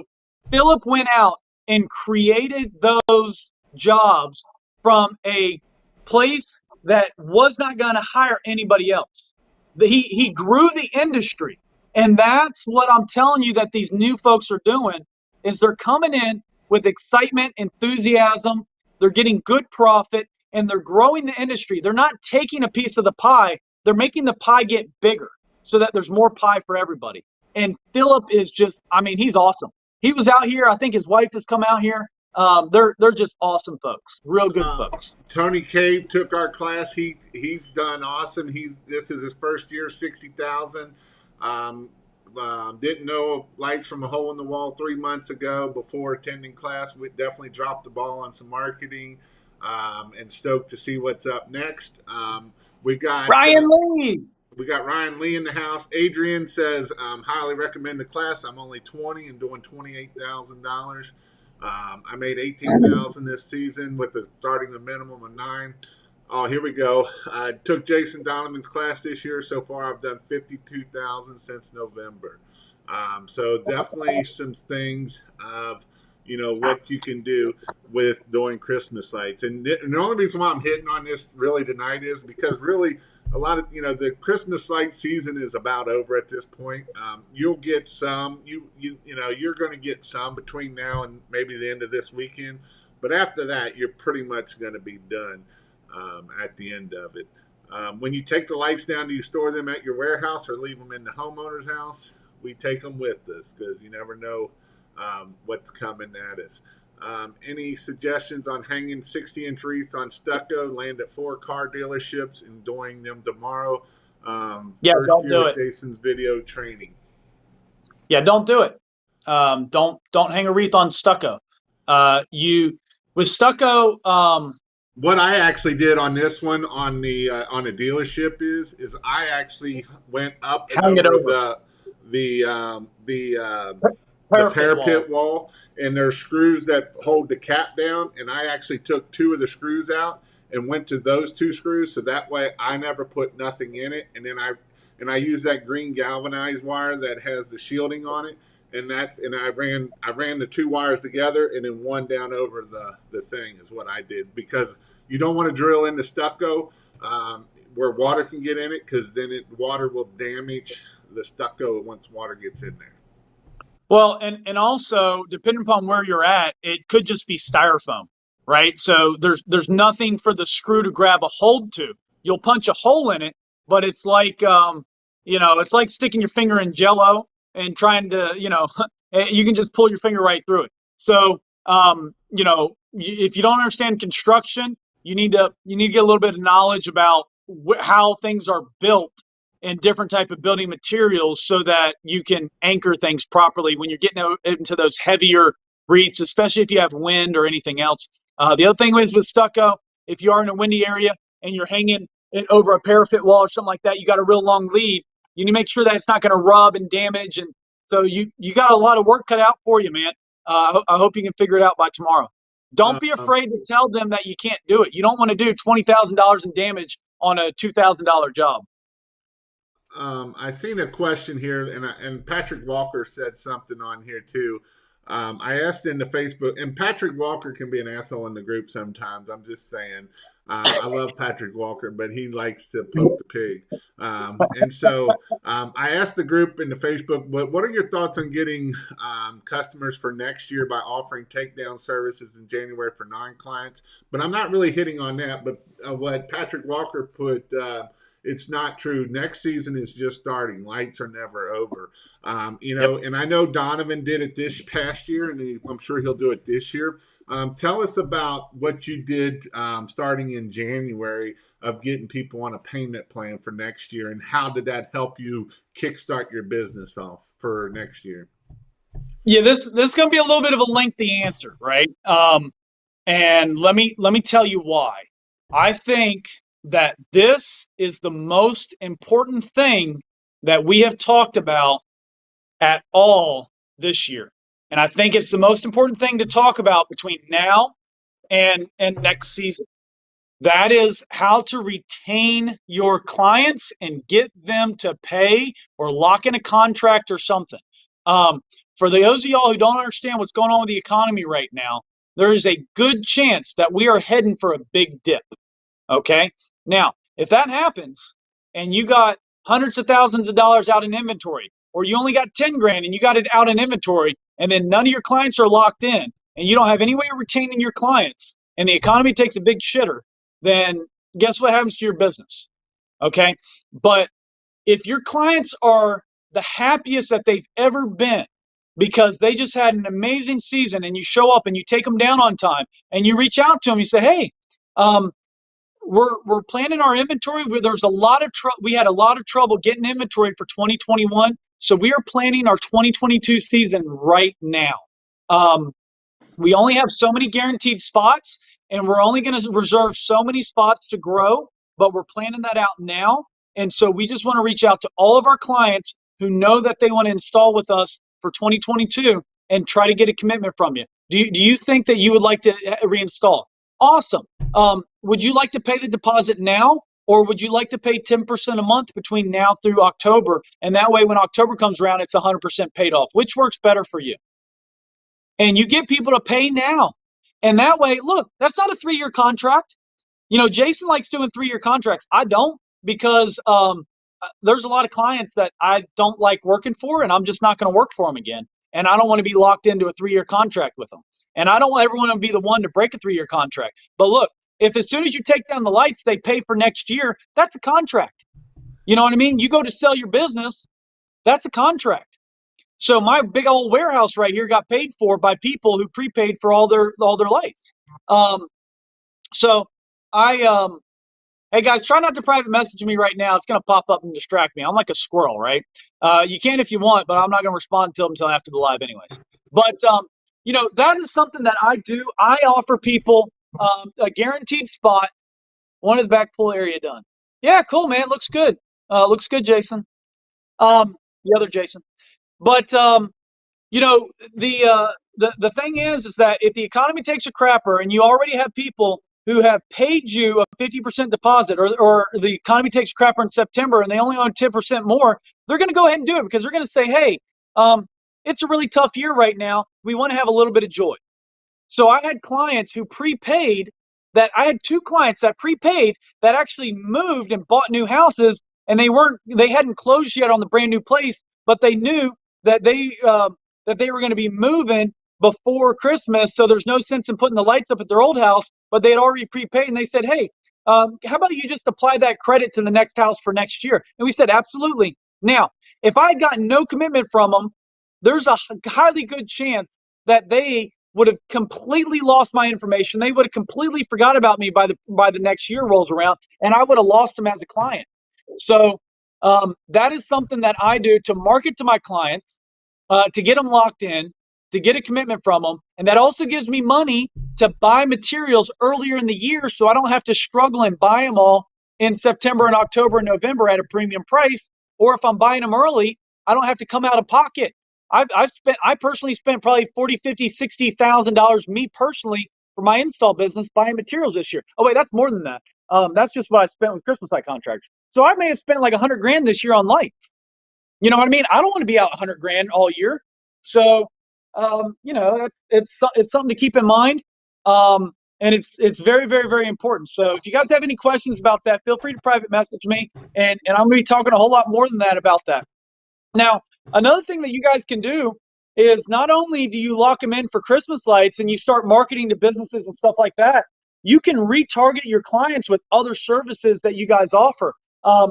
Philip went out and created those jobs from a place that was not going to hire anybody else. He grew the industry, and that's what I'm telling you that these new folks are doing is they're coming in with excitement, enthusiasm, they're getting good profit, and they're growing the industry. They're not taking a piece of the pie; they're making the pie get bigger so that there's more pie for everybody. And Philip is just, I mean, he's awesome. He was out here. I think his wife has come out here. They're just awesome folks, real good Uh, folks. Tony Cave took our class. He's done awesome. This is his first year, 60,000. Um, didn't know lights from a hole in the wall 3 months ago before attending class. We definitely dropped the ball on some marketing, and stoked to see what's up next. We got Ryan Lee. we got Ryan Lee in the house. Adrian says, highly recommend the class. I'm only 20 and doing $28,000. I made 18,000 this season with a starting the minimum of 9. Oh, here we go. I took Jason Donovan's class this year. So far, I've done 52,000 since November. So definitely some things of what you can do with doing Christmas lights. And the only reason why I'm hitting on this really tonight is because really a lot of the Christmas light season is about over at this point. You'll get some. You're going to get some between now and maybe the end of this weekend. But after that, you're pretty much going to be done at the end of it. When you take the lights down, do you store them at your warehouse or leave them in the homeowner's house? We take them with us because you never know what's coming at us. Any suggestions on hanging 60-inch wreaths on stucco? Land at 4 car dealerships and doing them tomorrow. Yeah, First don't year do with it. Jason's video training. Yeah, don't do it. Don't hang a wreath on stucco. You with stucco. What I actually did on this one on a dealership is I actually went up and Hang it over over the um, the uh, the parapet wall. parapet wall, and there's screws that hold the cap down, and I actually took 2 of the screws out and went to those 2 screws, so that way I never put nothing in it, and then I use that green galvanized wire that has the shielding on it, and I ran the 2 wires together and then one down over the thing is what I did because you don't want to drill into stucco where water can get in it because then water will damage the stucco once water gets in there. Well, and also depending upon where you're at, it could just be styrofoam, right? So there's nothing for the screw to grab a hold to. You'll punch a hole in it, but it's like it's like sticking your finger in Jello and trying to you can just pull your finger right through it. So if you don't understand construction, you need to get a little bit of knowledge about how things are built and different type of building materials so that you can anchor things properly when you're getting into those heavier wreaths, especially if you have wind or anything else. The other thing is with stucco, if you are in a windy area and you're hanging it over a parapet wall or something like that, you got a real long lead. You need to make sure that it's not going to rub and damage. And so you got a lot of work cut out for you, man. I hope you can figure it out by tomorrow. Don't be Um, afraid to tell them that you can't do it. You don't want to do $20,000 in damage on a $2,000 job. I seen a question here, and Patrick Walker said something on here too. I asked in the Facebook, and Patrick Walker can be an asshole in the group sometimes. I'm just saying. I love Patrick Walker, but he likes to poke the pig. And so I asked the group in the Facebook, what are your thoughts on getting customers for next year by offering takedown services in January for non-clients? But I'm not really hitting on that. But what Patrick Walker put. It's not true. Next season is just starting. Lights are never over. Yep. And I know Donovan did it this past year, and I'm sure he'll do it this year. Tell us about what you did starting in January of getting people on a payment plan for next year, and how did that help you kickstart your business off for next year? Yeah, this is going to be a little bit of a lengthy answer, right? And let me tell you why. I think that this is the most important thing that we have talked about at all this year. And I think it's the most important thing to talk about between now and next season. That is how to retain your clients and get them to pay or lock in a contract or something. Um, for those of y'all who don't understand what's going on with the economy right now, there is a good chance that we are heading for a big dip. Okay. Now, if that happens and you got hundreds of thousands of dollars out in inventory, or you only got 10 grand and you got it out in inventory, and then none of your clients are locked in, and you don't have any way of retaining your clients, and the economy takes a big shitter, then guess what happens to your business? Okay. But if your clients are the happiest that they've ever been because they just had an amazing season, and you show up and you take them down on time and you reach out to them, you say, hey, we're planning our inventory. There's a lot of we had a lot of trouble getting inventory for 2021, so we are planning our 2022 season right now. Um, we only have so many guaranteed spots, and we're only going to reserve so many spots to grow, but we're planning that out now. And so we just want to reach out to all of our clients who know that they want to install with us for 2022 and try to get a commitment from you. Do you think that you would like to reinstall? Awesome. Would you like to pay the deposit now, or would you like to pay 10% a month between now through October? And that way, when October comes around, it's 100% paid off. Which works better for you? And you get people to pay now. And that way, look, that's not a 3-year contract. You know, Jason likes doing 3-year contracts. I don't, because there's a lot of clients that I don't like working for, and I'm just not going to work for them again. And I don't want to be locked into a 3-year contract with them. And I don't ever want to be the one to break a 3-year contract. But look, if as soon as you take down the lights, they pay for next year, that's a contract. You know what I mean? You go to sell your business, that's a contract. So my big old warehouse right here got paid for by people who prepaid for all their lights. Um, so I hey guys, try not to private message me right now. It's gonna pop up and distract me. I'm like a squirrel, right? You can if you want, but I'm not gonna respond until after the live, anyways. But you know, that is something that I do. I offer people a guaranteed spot. One of the back pool area done. Yeah, cool, man. Looks good. Looks good, Jason. The other Jason. But you know, the thing is that if the economy takes a crapper and you already have people who have paid you a 50% deposit, or the economy takes a crapper in September and they only own 10% more, they're going to go ahead and do it because they're going to say, hey, it's a really tough year right now. We want to have a little bit of joy. So I had clients who prepaid, that I had 2 clients that prepaid that actually moved and bought new houses, and they hadn't closed yet on the brand new place, but they knew that they were going to be moving before Christmas, so there's no sense in putting the lights up at their old house, but they had already prepaid, and they said, hey, how about you just apply that credit to the next house for next year? And we said, absolutely. Now, if I had gotten no commitment from them, there's a highly good chance that they would have completely lost my information. They would have completely forgot about me by the next year rolls around, and I would have lost them as a client. So that is something that I do to market to my clients, to get them locked in, to get a commitment from them, and that also gives me money to buy materials earlier in the year, so I don't have to struggle and buy them all in September and October and November at a premium price. Or if I'm buying them early, I don't have to come out of pocket. I personally spent probably 40, 50, $60,000 me personally for my install business buying materials this year. Oh wait, that's more than that. That's just what I spent with Christmas light contractors. So I may have spent like 100 grand this year on lights. You know what I mean? I don't want to be out 100 grand all year. So, you know, it's something to keep in mind. And it's very, very, very important. So if you guys have any questions about that, feel free to private message me, and I'm going to be talking a whole lot more than that about that. Now, another thing that you guys can do is, not only do you lock them in for Christmas lights and you start marketing to businesses and stuff like that, you can retarget your clients with other services that you guys offer.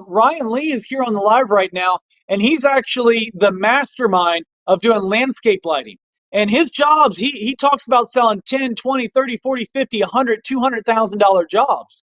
Ryan Lee is here on the live right now, and he's actually the mastermind of doing landscape lighting. And his jobs, he talks about selling 10, 20, 30, 40, 50, 100, $200,000 jobs.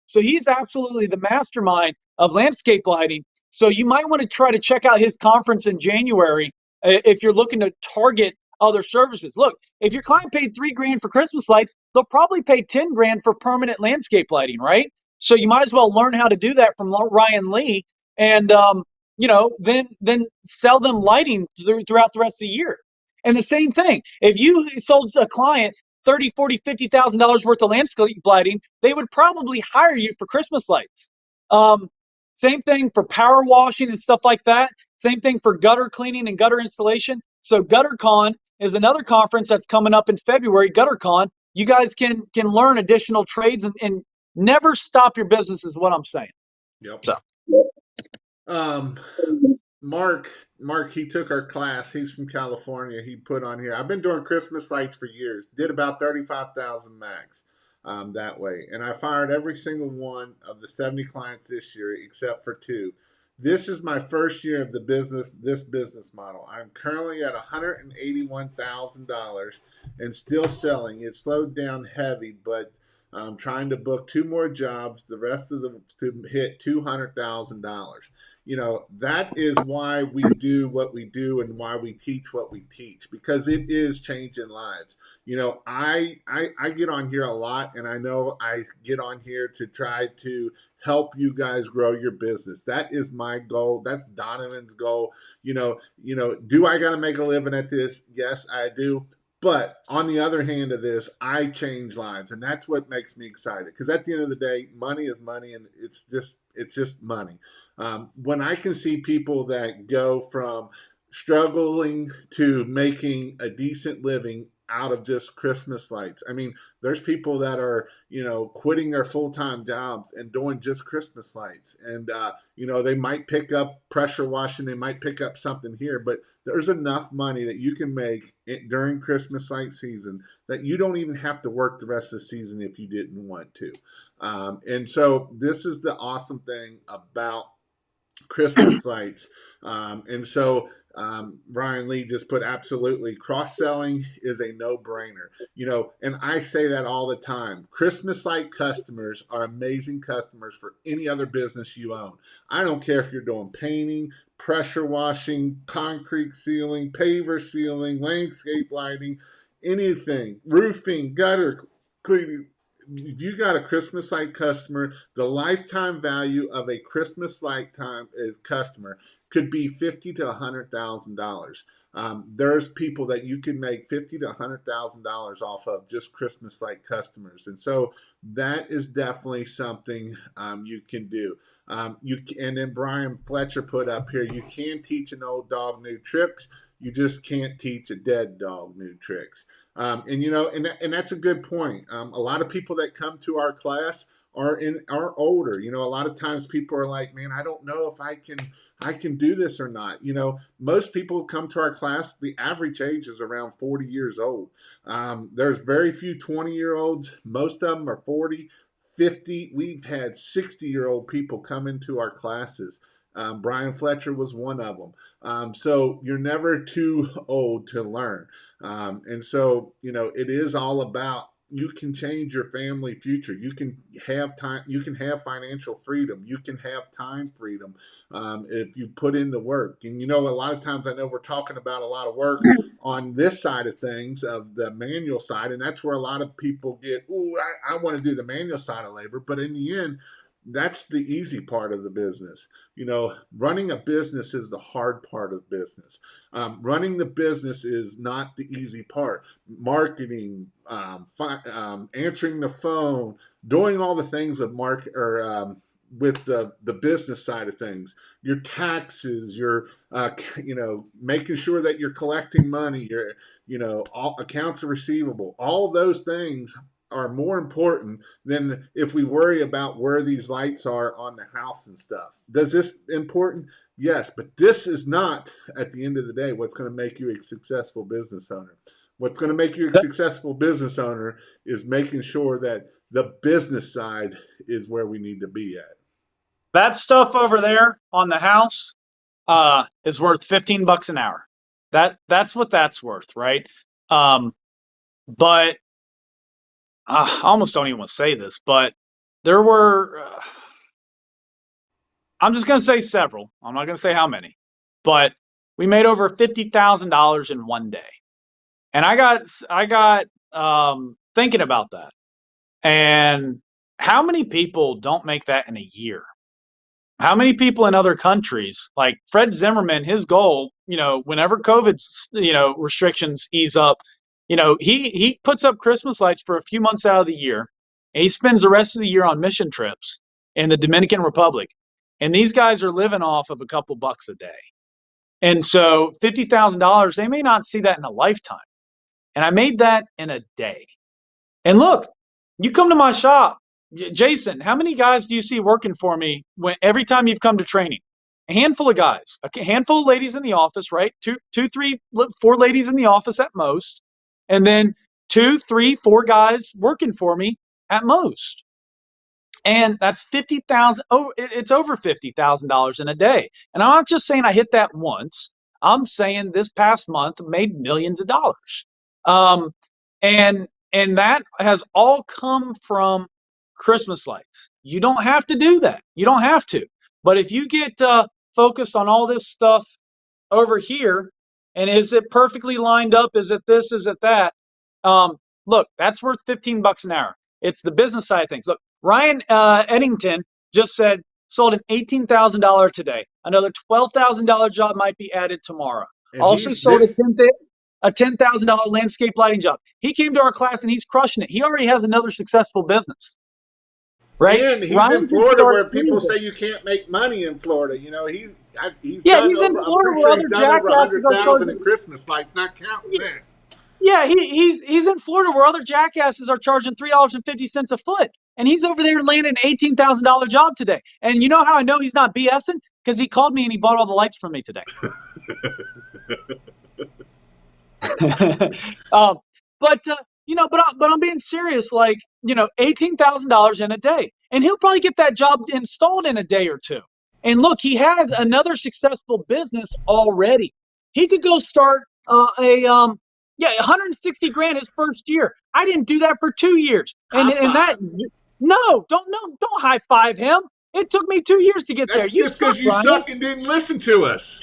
So he's absolutely the mastermind of landscape lighting. So you might want to try to check out his conference in January if you're looking to target other services. Look, if your client paid $3,000 for Christmas lights, they'll probably pay $10,000 for permanent landscape lighting, right? So you might as well learn how to do that from Ryan Lee, and then sell them lighting throughout the rest of the year. And the same thing, if you sold a client 30, 40, $50,000 worth of landscape lighting, they would probably hire you for Christmas lights. Um, Same thing for power washing and stuff like that. Same thing for gutter cleaning and gutter installation. So GutterCon is another conference that's coming up in February. GutterCon, you guys can learn additional trades and never stop your business is what I'm saying. Yep. So Um, Mark, he took our class. He's from California. He put on here. I've been doing Christmas lights for years. Did about 35,000 max that way, and I fired every single one of the 70 clients this year except for two. This is my first year of this business model. I'm currently at $181,000 and still selling. It slowed down heavy, but I'm trying to book two more jobs. The rest of them to hit $200,000. That is why we do what we do and why we teach what we teach, because it is changing lives. I get on here a lot, and I know I get on here to try to help you guys grow your business. That is my goal. That's Donovan's goal. Do I got to make a living at this? Yes, I do. But on the other hand of this, I change lives, and that's what makes me excited. Because at the end of the day, money is money, and it's just money. When I can see people that go from struggling to making a decent living out of just Christmas lights. I mean, there's people that are, quitting their full-time jobs and doing just Christmas lights. And, they might pick up pressure washing, they might pick up something here, but there's enough money that you can make during Christmas light season that you don't even have to work the rest of the season if you didn't want to. And so this is the awesome thing about Christmas lights. Ryan Lee just put absolutely cross selling is a no brainer. And I say that all the time. Christmas light customers are amazing customers for any other business you own. I don't care if you're doing painting, pressure washing, concrete sealing, paver sealing, landscape lighting, anything, roofing, gutter cleaning. If you got a Christmas light customer, the lifetime value of a Christmas lifetime customer could be $50,000 to $100,000. There's people that you can make $50,000 to $100,000 off of just Christmas light customers, and so that is definitely something you can do. And then Brian Fletcher put up here, you can teach an old dog new tricks. You just can't teach a dead dog new tricks. And that's a good point. A lot of people that come to our class are older. A lot of times people are like, man, I don't know if I can do this or not. Most people come to our class, the average age is around 40 years old. There's very few 20-year-olds. Most of them are 40, 50. We've had 60-year-old people come into our classes. Brian Fletcher was one of them. So you're never too old to learn. And so, it is all about, you can change your family future. You can have time. You can have financial freedom. You can have time freedom if you put in the work. And a lot of times, I know we're talking about a lot of work on this side of things, of the manual side, and that's where a lot of people get, "Ooh, I want to do the manual side of labor." But in the end, that's the easy part of the business. Running a business is the hard part of business. Running the business is not the easy part. Marketing, answering the phone, doing all the things with with the business side of things, your taxes, your making sure that you're collecting money, your all accounts receivable, all those things are more important than if we worry about where these lights are on the house and stuff. Does this important? Yes, but this is not, at the end of the day, what's going to make you a successful business owner. What's going to make you a successful business owner is making sure that the business side is where we need to be at. that stuff over there on the house is worth $15 an hour. That's what that's worth, right? But I almost don't even want to say this, but there were. I'm just going to say several. I'm not going to say how many, but we made over $50,000 in one day. And I got thinking about that. And how many people don't make that in a year? How many people in other countries, like Fred Zimmerman, his goal, whenever COVID's, restrictions ease up, he puts up Christmas lights for a few months out of the year, and he spends the rest of the year on mission trips in the Dominican Republic. And these guys are living off of a couple bucks a day. And so $50,000, they may not see that in a lifetime. And I made that in a day. And look, you come to my shop, Jason. How many guys do you see working for me every time you've come to training? A handful of guys, a handful of ladies in the office, right? Two, three, four ladies in the office at most, and then two, three, four guys working for me at most. And that's 50,000. Oh, it's over $50,000 in a day. And I'm not just saying I hit that once. I'm saying this past month made millions of dollars. Um, and that has all come from Christmas lights. You don't have to do that. You don't have to. But if you get focused on all this stuff over here, and is it perfectly lined up? Is it this? Is it that? Um, Look, that's worth $15 an hour. It's the business side of things. Look, Ryan Eddington just said sold an $18,000 today. Another $12,000 job might be added tomorrow. And Also he's sold this, a $10,000 landscape lighting job. He came to our class and he's crushing it. He already has another successful business, right? and he's in Ryan just Florida started where people doing say this. you can't make money in Florida. He's Yeah, done he's in over. I'm Florida pretty where sure he's other done over a jackasses hundred are thousand in charging. Christmas lights, not counting that. Yeah, he's in Florida where other jackasses are charging $3.50 a foot, and he's over there landing an $18,000 job today. And you know how I know he's not BSing? Because he called me and he bought all the lights from me today. um, but I'm being serious. Like, $18,000 in a day, and he'll probably get that job installed in a day or two. And look, he has another successful business already. He could go start a 160 grand his first year. I didn't do that for 2 years, and High and that five. no, don't high five him. It took me 2 years to get there. That's You just suck, because you Ryan. suck and didn't listen to us.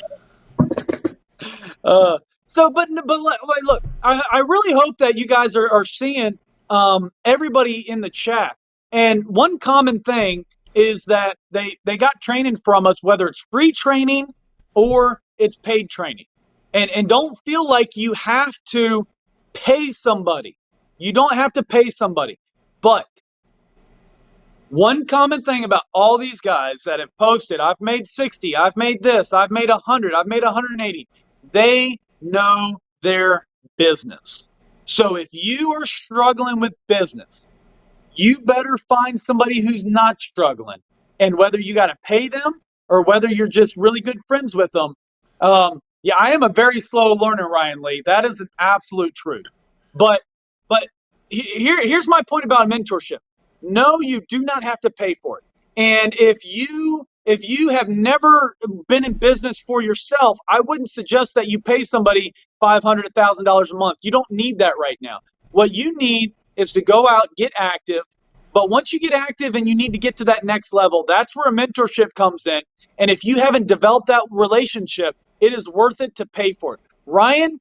Uh, look, I really hope that you guys are seeing everybody in the chat. And one common thing is that they got training from us, whether it's free training or it's paid training. And don't feel like you have to pay somebody. You don't have to pay somebody. But one common thing about all these guys that have posted, I've made 60, I've made this, I've made 100, I've made 180. They know their business. So if you are struggling with business, you better find somebody who's not struggling. And whether you got to pay them or whether you're just really good friends with them. Yeah, I am a very slow learner, Ryan Lee. That is an absolute truth. But but here's my point about mentorship. No, you do not have to pay for it. And if you have never been in business for yourself, I wouldn't suggest that you pay somebody $500,000 a month. You don't need that right now. What you need is to go out, get active. But once you get active and you need to get to that next level, that's where a mentorship comes in. And if you haven't developed that relationship, it is worth it to pay for it. Ryan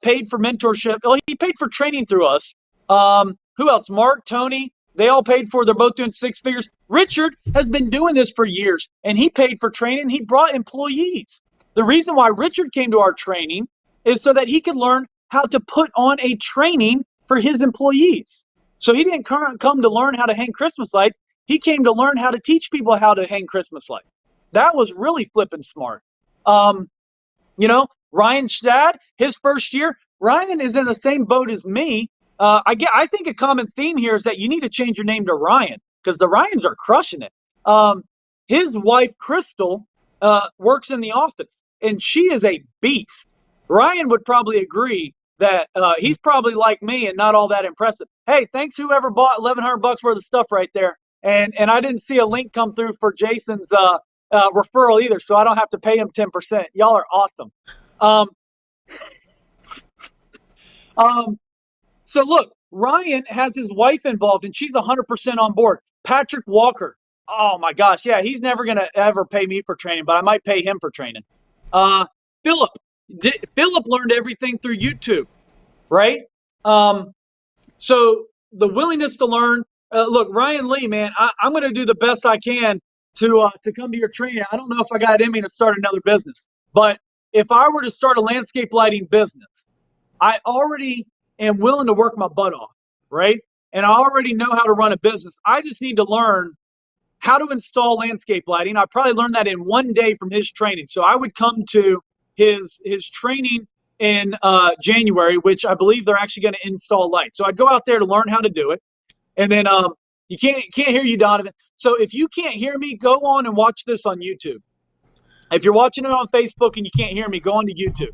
paid for mentorship. Well, he paid for training through us. Who else? Mark, Tony, they all paid for. They're both doing six figures. Richard has been doing this for years, and he paid for training. He brought employees. The reason why Richard came to our training is so that he could learn how to put on a training for his employees. So he didn't come to learn how to hang Christmas lights. He came to learn how to teach people how to hang Christmas lights. That was really flipping smart. Um, Ryan Stad, his first year, Ryan is in the same boat as me. I think a common theme here is that you need to change your name to Ryan because the Ryans are crushing it. His wife Crystal works in the office and she is a beast. Ryan would probably agree that he's probably like me and not all that impressive. Hey, thanks whoever bought $1,100 worth of stuff right there. And I didn't see a link come through for Jason's referral either, so I don't have to pay him 10%. Y'all are awesome. Um, um, so look, Ryan has his wife involved, and she's 100% on board. Patrick Walker, oh my gosh, yeah, he's never gonna ever pay me for training, but I might pay him for training. Uh, Philip, Philip learned everything through YouTube. right? Um, so the willingness to learn. Look, Ryan Lee, man, I'm going to do the best I can to come to your training. I don't know if I got it in me to start another business, but if I were to start a landscape lighting business, I already am willing to work my butt off, right? And I already know how to run a business. I just need to learn how to install landscape lighting. I probably learned that in one day from his training. So I would come to his training in January, which I believe they're actually going to install lights. So I'd go out there to learn how to do it, and then you can't hear you, Donovan. So if you can't hear me, go on and watch this on YouTube. If you're watching it on Facebook and you can't hear me, go on to YouTube.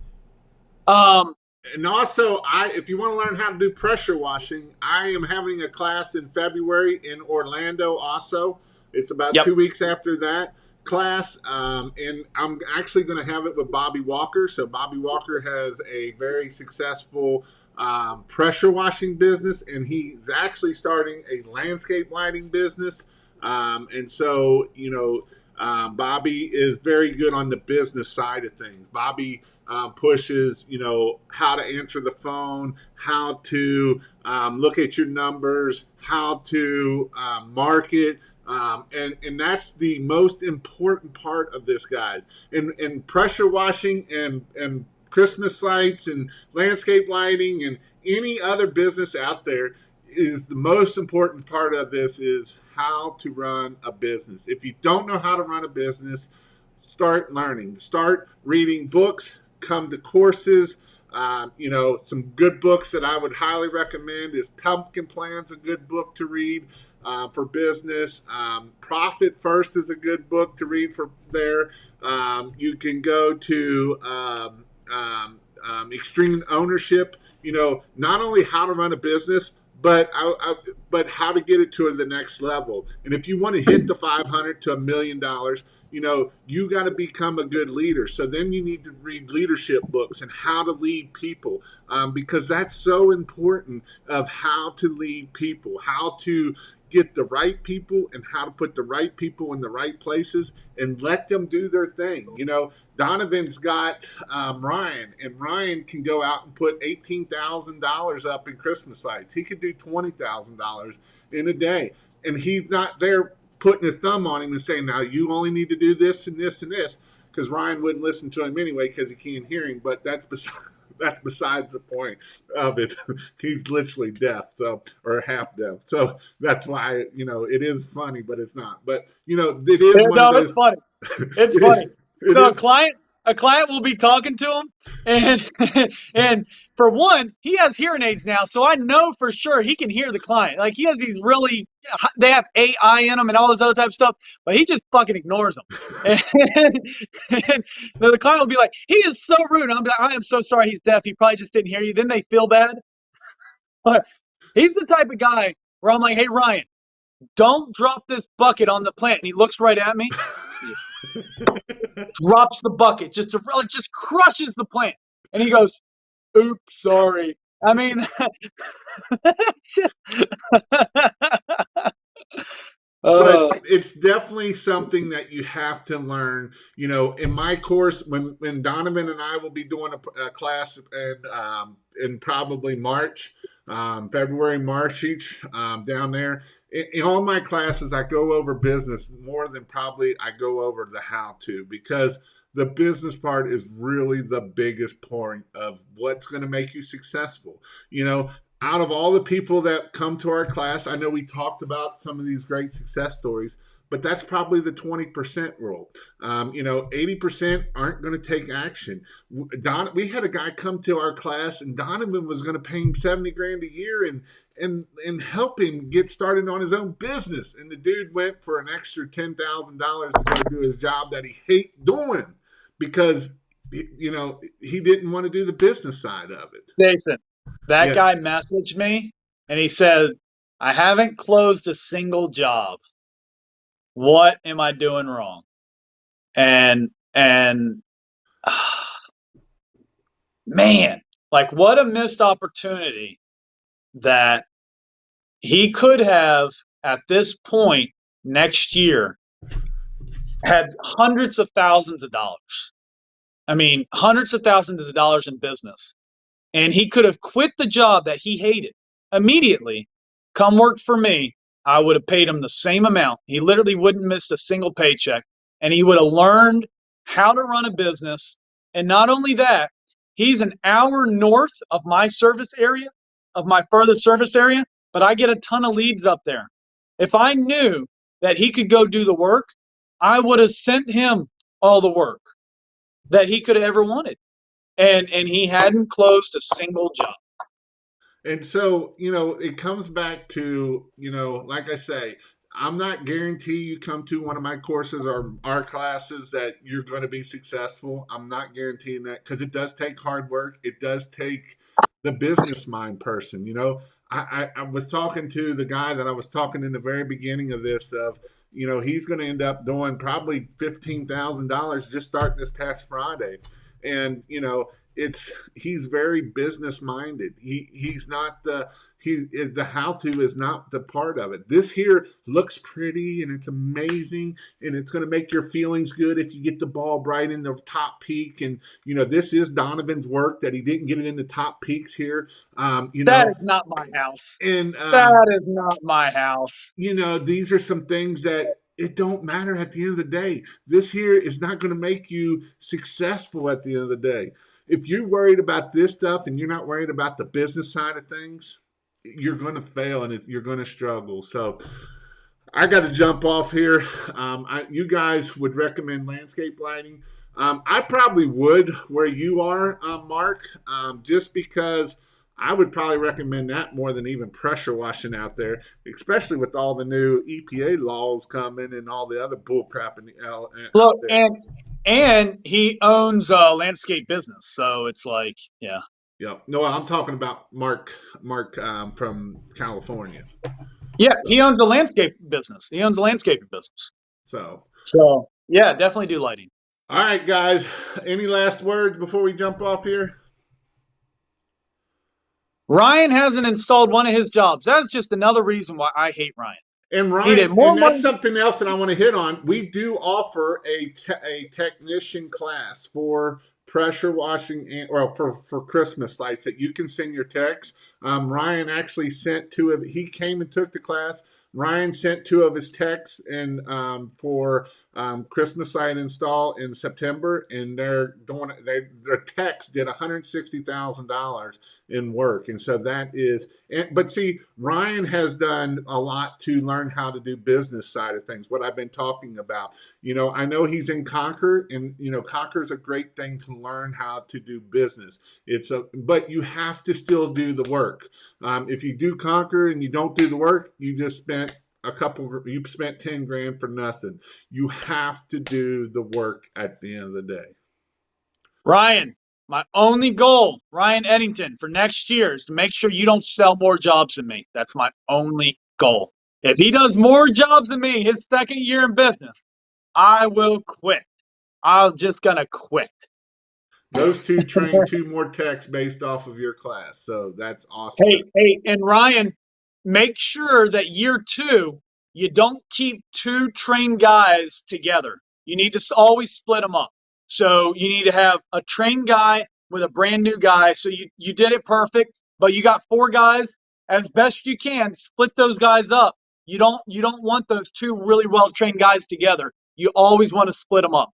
And also, if you want to learn how to do pressure washing, I am having a class in February in Orlando. Also, it's about Yep. 2 weeks after that class, and I'm actually going to have it with Bobby Walker. So Bobby Walker has a very successful pressure washing business, and he's actually starting a landscape lighting business. And so, Bobby is very good on the business side of things. Bobby pushes, how to answer the phone, how to look at your numbers, how to market. And that's the most important part of this, guys. And pressure washing and Christmas lights and landscape lighting and any other business out there is the most important part of this is how to run a business. If you don't know how to run a business, start learning. Start reading books, come to courses. Some good books that I would highly recommend is Pumpkin Plan's a good book to read for business. Profit First is a good book to read for there. You can go to Extreme Ownership. Not only how to run a business, but how to get it to the next level. And if you want to hit the 500 to $1 million, you got to become a good leader. So then you need to read leadership books and how to lead people, because that's so important of how to lead people, how to get the right people and how to put the right people in the right places and let them do their thing. Donovan's got Ryan, and Ryan can go out and put $18,000 up in Christmas lights. He could do $20,000 in a day, and he's not there putting his thumb on him and saying, now you only need to do this and this and this, because Ryan wouldn't listen to him anyway because he can't hear him. But that's besides the point of it. He's literally deaf, or half deaf. So that's why, it is funny, but it's not. But, it is one of No, it's those. funny. It's It funny. is. It So is. a client will be talking to him, and and for one, he has hearing aids now, so I know for sure he can hear the client. Like he has these really, they have AI in them and all this other type of stuff, but he just fucking ignores them. And the client will be like, "He is so rude." And I'm like, "I am so sorry. He's deaf. He probably just didn't hear you." Then they feel bad. But he's the type of guy where I'm like, "Hey Ryan, don't drop this bucket on the plant." And he looks right at me, drops the bucket, just crushes the plant. And he goes, "Oops, sorry." I mean, But uh, it's definitely something that you have to learn. In my course, when Donovan and I will be doing a class in probably March, February, March each, down there. In all my classes, I go over business more than probably I go over the how to, because the business part is really the biggest point of what's going to make you successful. Out of all the people that come to our class, I know we talked about some of these great success stories, but that's probably the 20% rule. 80% aren't going to take action. We had a guy come to our class, and Donovan was going to pay him 70 grand a year and help him get started on his own business. And the dude went for an extra $10,000 to go do his job that he hates doing because he didn't want to do the business side of it. Jason, that Yeah. guy messaged me and he said, "I haven't closed a single job. What am I doing wrong?" And man, like what a missed opportunity that he could have at this point next year had hundreds of thousands of dollars. I mean, hundreds of thousands of dollars in business. and he could have quit the job that he hated immediately, come work for me. I would have paid him the same amount. He literally wouldn't miss a single paycheck, and he would have learned how to run a business. And not only that, he's an hour north of my service area, of my furthest service area, but I get a ton of leads up there. If I knew that he could go do the work, I would have sent him all the work that he could have ever wanted. And he hadn't closed a single job. And so, it comes back to, like I say, I'm not guarantee you come to one of my courses or our classes that you're going to be successful. I'm not guaranteeing that because it does take hard work. It does take the business mind person. I was talking to the guy that I was talking in the very beginning of this of, he's going to end up doing probably $15,000 just starting this past Friday. And, he's very business minded. He's not the how to is not the part of it. This here looks pretty and it's amazing and it's going to make your feelings good if you get the ball right in the top peak. And this is Donovan's work that he didn't get it in the top peaks here. That is not my house. And That is not my house. these are some things that it don't matter at the end of the day. This here is not going to make you successful at the end of the day. If you're worried about this stuff and you're not worried about the business side of things, you're going to fail and you're going to struggle. So I got to jump off here. You guys would recommend landscape lighting. I probably would where you are, Mark, just because I would probably recommend that more than even pressure washing out there, especially with all the new EPA laws coming and all the other bullcrap out Look, there. and he owns a landscape business, so it's like, yeah. Yeah. No, I'm talking about Mark from California. Yeah, he owns a landscape business. He owns a landscaping business. So, Yeah, definitely do lighting. All right, guys. Any last words before we jump off here? Ryan hasn't installed one of his jobs. That's just another reason why I hate Ryan. And Ryan, and that's something else that I want to hit on. We do offer a technician class for pressure washing or for Christmas lights that you can send your techs. Ryan actually sent two of. He came and took the class. Ryan sent two of his techs and for Christmas light install in September, and their techs did $160,000 in work, and so that is. But see, Ryan has done a lot to learn how to do business side of things. What I've been talking about, I know he's in Concord, and Concord is a great thing to learn how to do business. But you have to still do the work. If you do Concord and you don't do the work, you just spent you spent 10 grand for nothing. You have to do the work at the end of the day. Ryan, my only goal, Ryan Eddington, for next year is to make sure you don't sell more jobs than me. That's my only goal. If he does more jobs than me his second year in business, I will quit. I'm just going to quit. Those two train two more techs based off of your class. So that's awesome. Hey, and Ryan, make sure that year 2, you don't keep 2 trained guys together. You need to always split them up. So you need to have a trained guy with a brand new guy. So you did it perfect, but you got 4 guys. As best you can, split those guys up. You don't want those 2 really well trained guys together. You always want to split them up.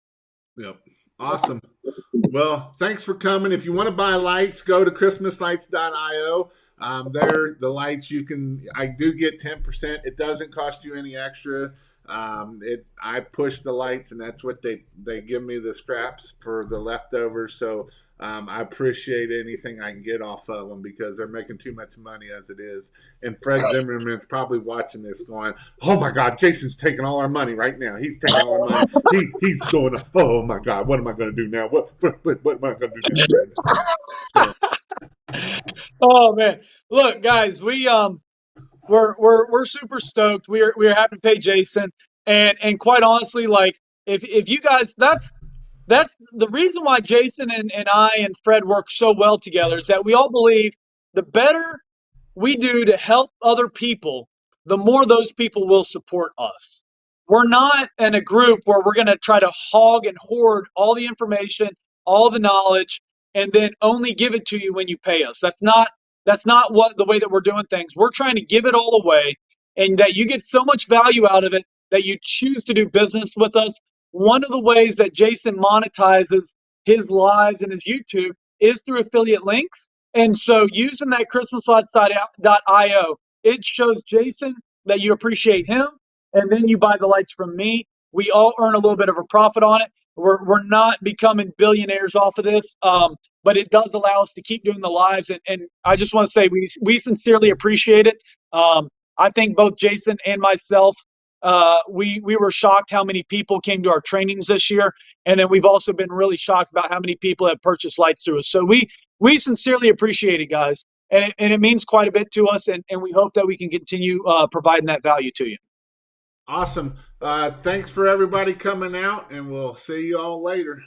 Yep. Awesome. Well, thanks for coming. If you want to buy lights, go to christmaslights.io. There, the lights I do get 10%. It doesn't cost you any extra. I push the lights, and that's what they give me the scraps for the leftovers. So I appreciate anything I can get off of them because they're making too much money as it is. And Fred Zimmerman's probably watching this going, oh my God, Jason's taking all our money right now. He's taking all our money. He's going, oh my God, what am I going to do now? What am I going to do now? So. Oh man, look guys, we're super stoked. We're happy to pay Jason, and quite honestly, like if you guys, that's the reason why Jason and I and Fred work so well together is that we all believe the better we do to help other people, the more those people will support us. We're not in a group where we're going to try to hog and hoard all the information, all the knowledge. and then only give it to you when you pay us. That's not what the way that we're doing things. We're trying to give it all away, and that you get so much value out of it that you choose to do business with us. One of the ways that Jason monetizes his lives and his YouTube is through affiliate links. And so using that christmaslights.io, it shows Jason that you appreciate him, and then you buy the lights from me. We all earn a little bit of a profit on it. We're not becoming billionaires off of this, but it does allow us to keep doing the lives. And I just want to say we sincerely appreciate it. I think both Jason and myself, we were shocked how many people came to our trainings this year, and then we've also been really shocked about how many people have purchased lights through us. So we sincerely appreciate it, guys, and it means quite a bit to us, and we hope that we can continue providing that value to you. Awesome. Thanks for everybody coming out, and we'll see you all later.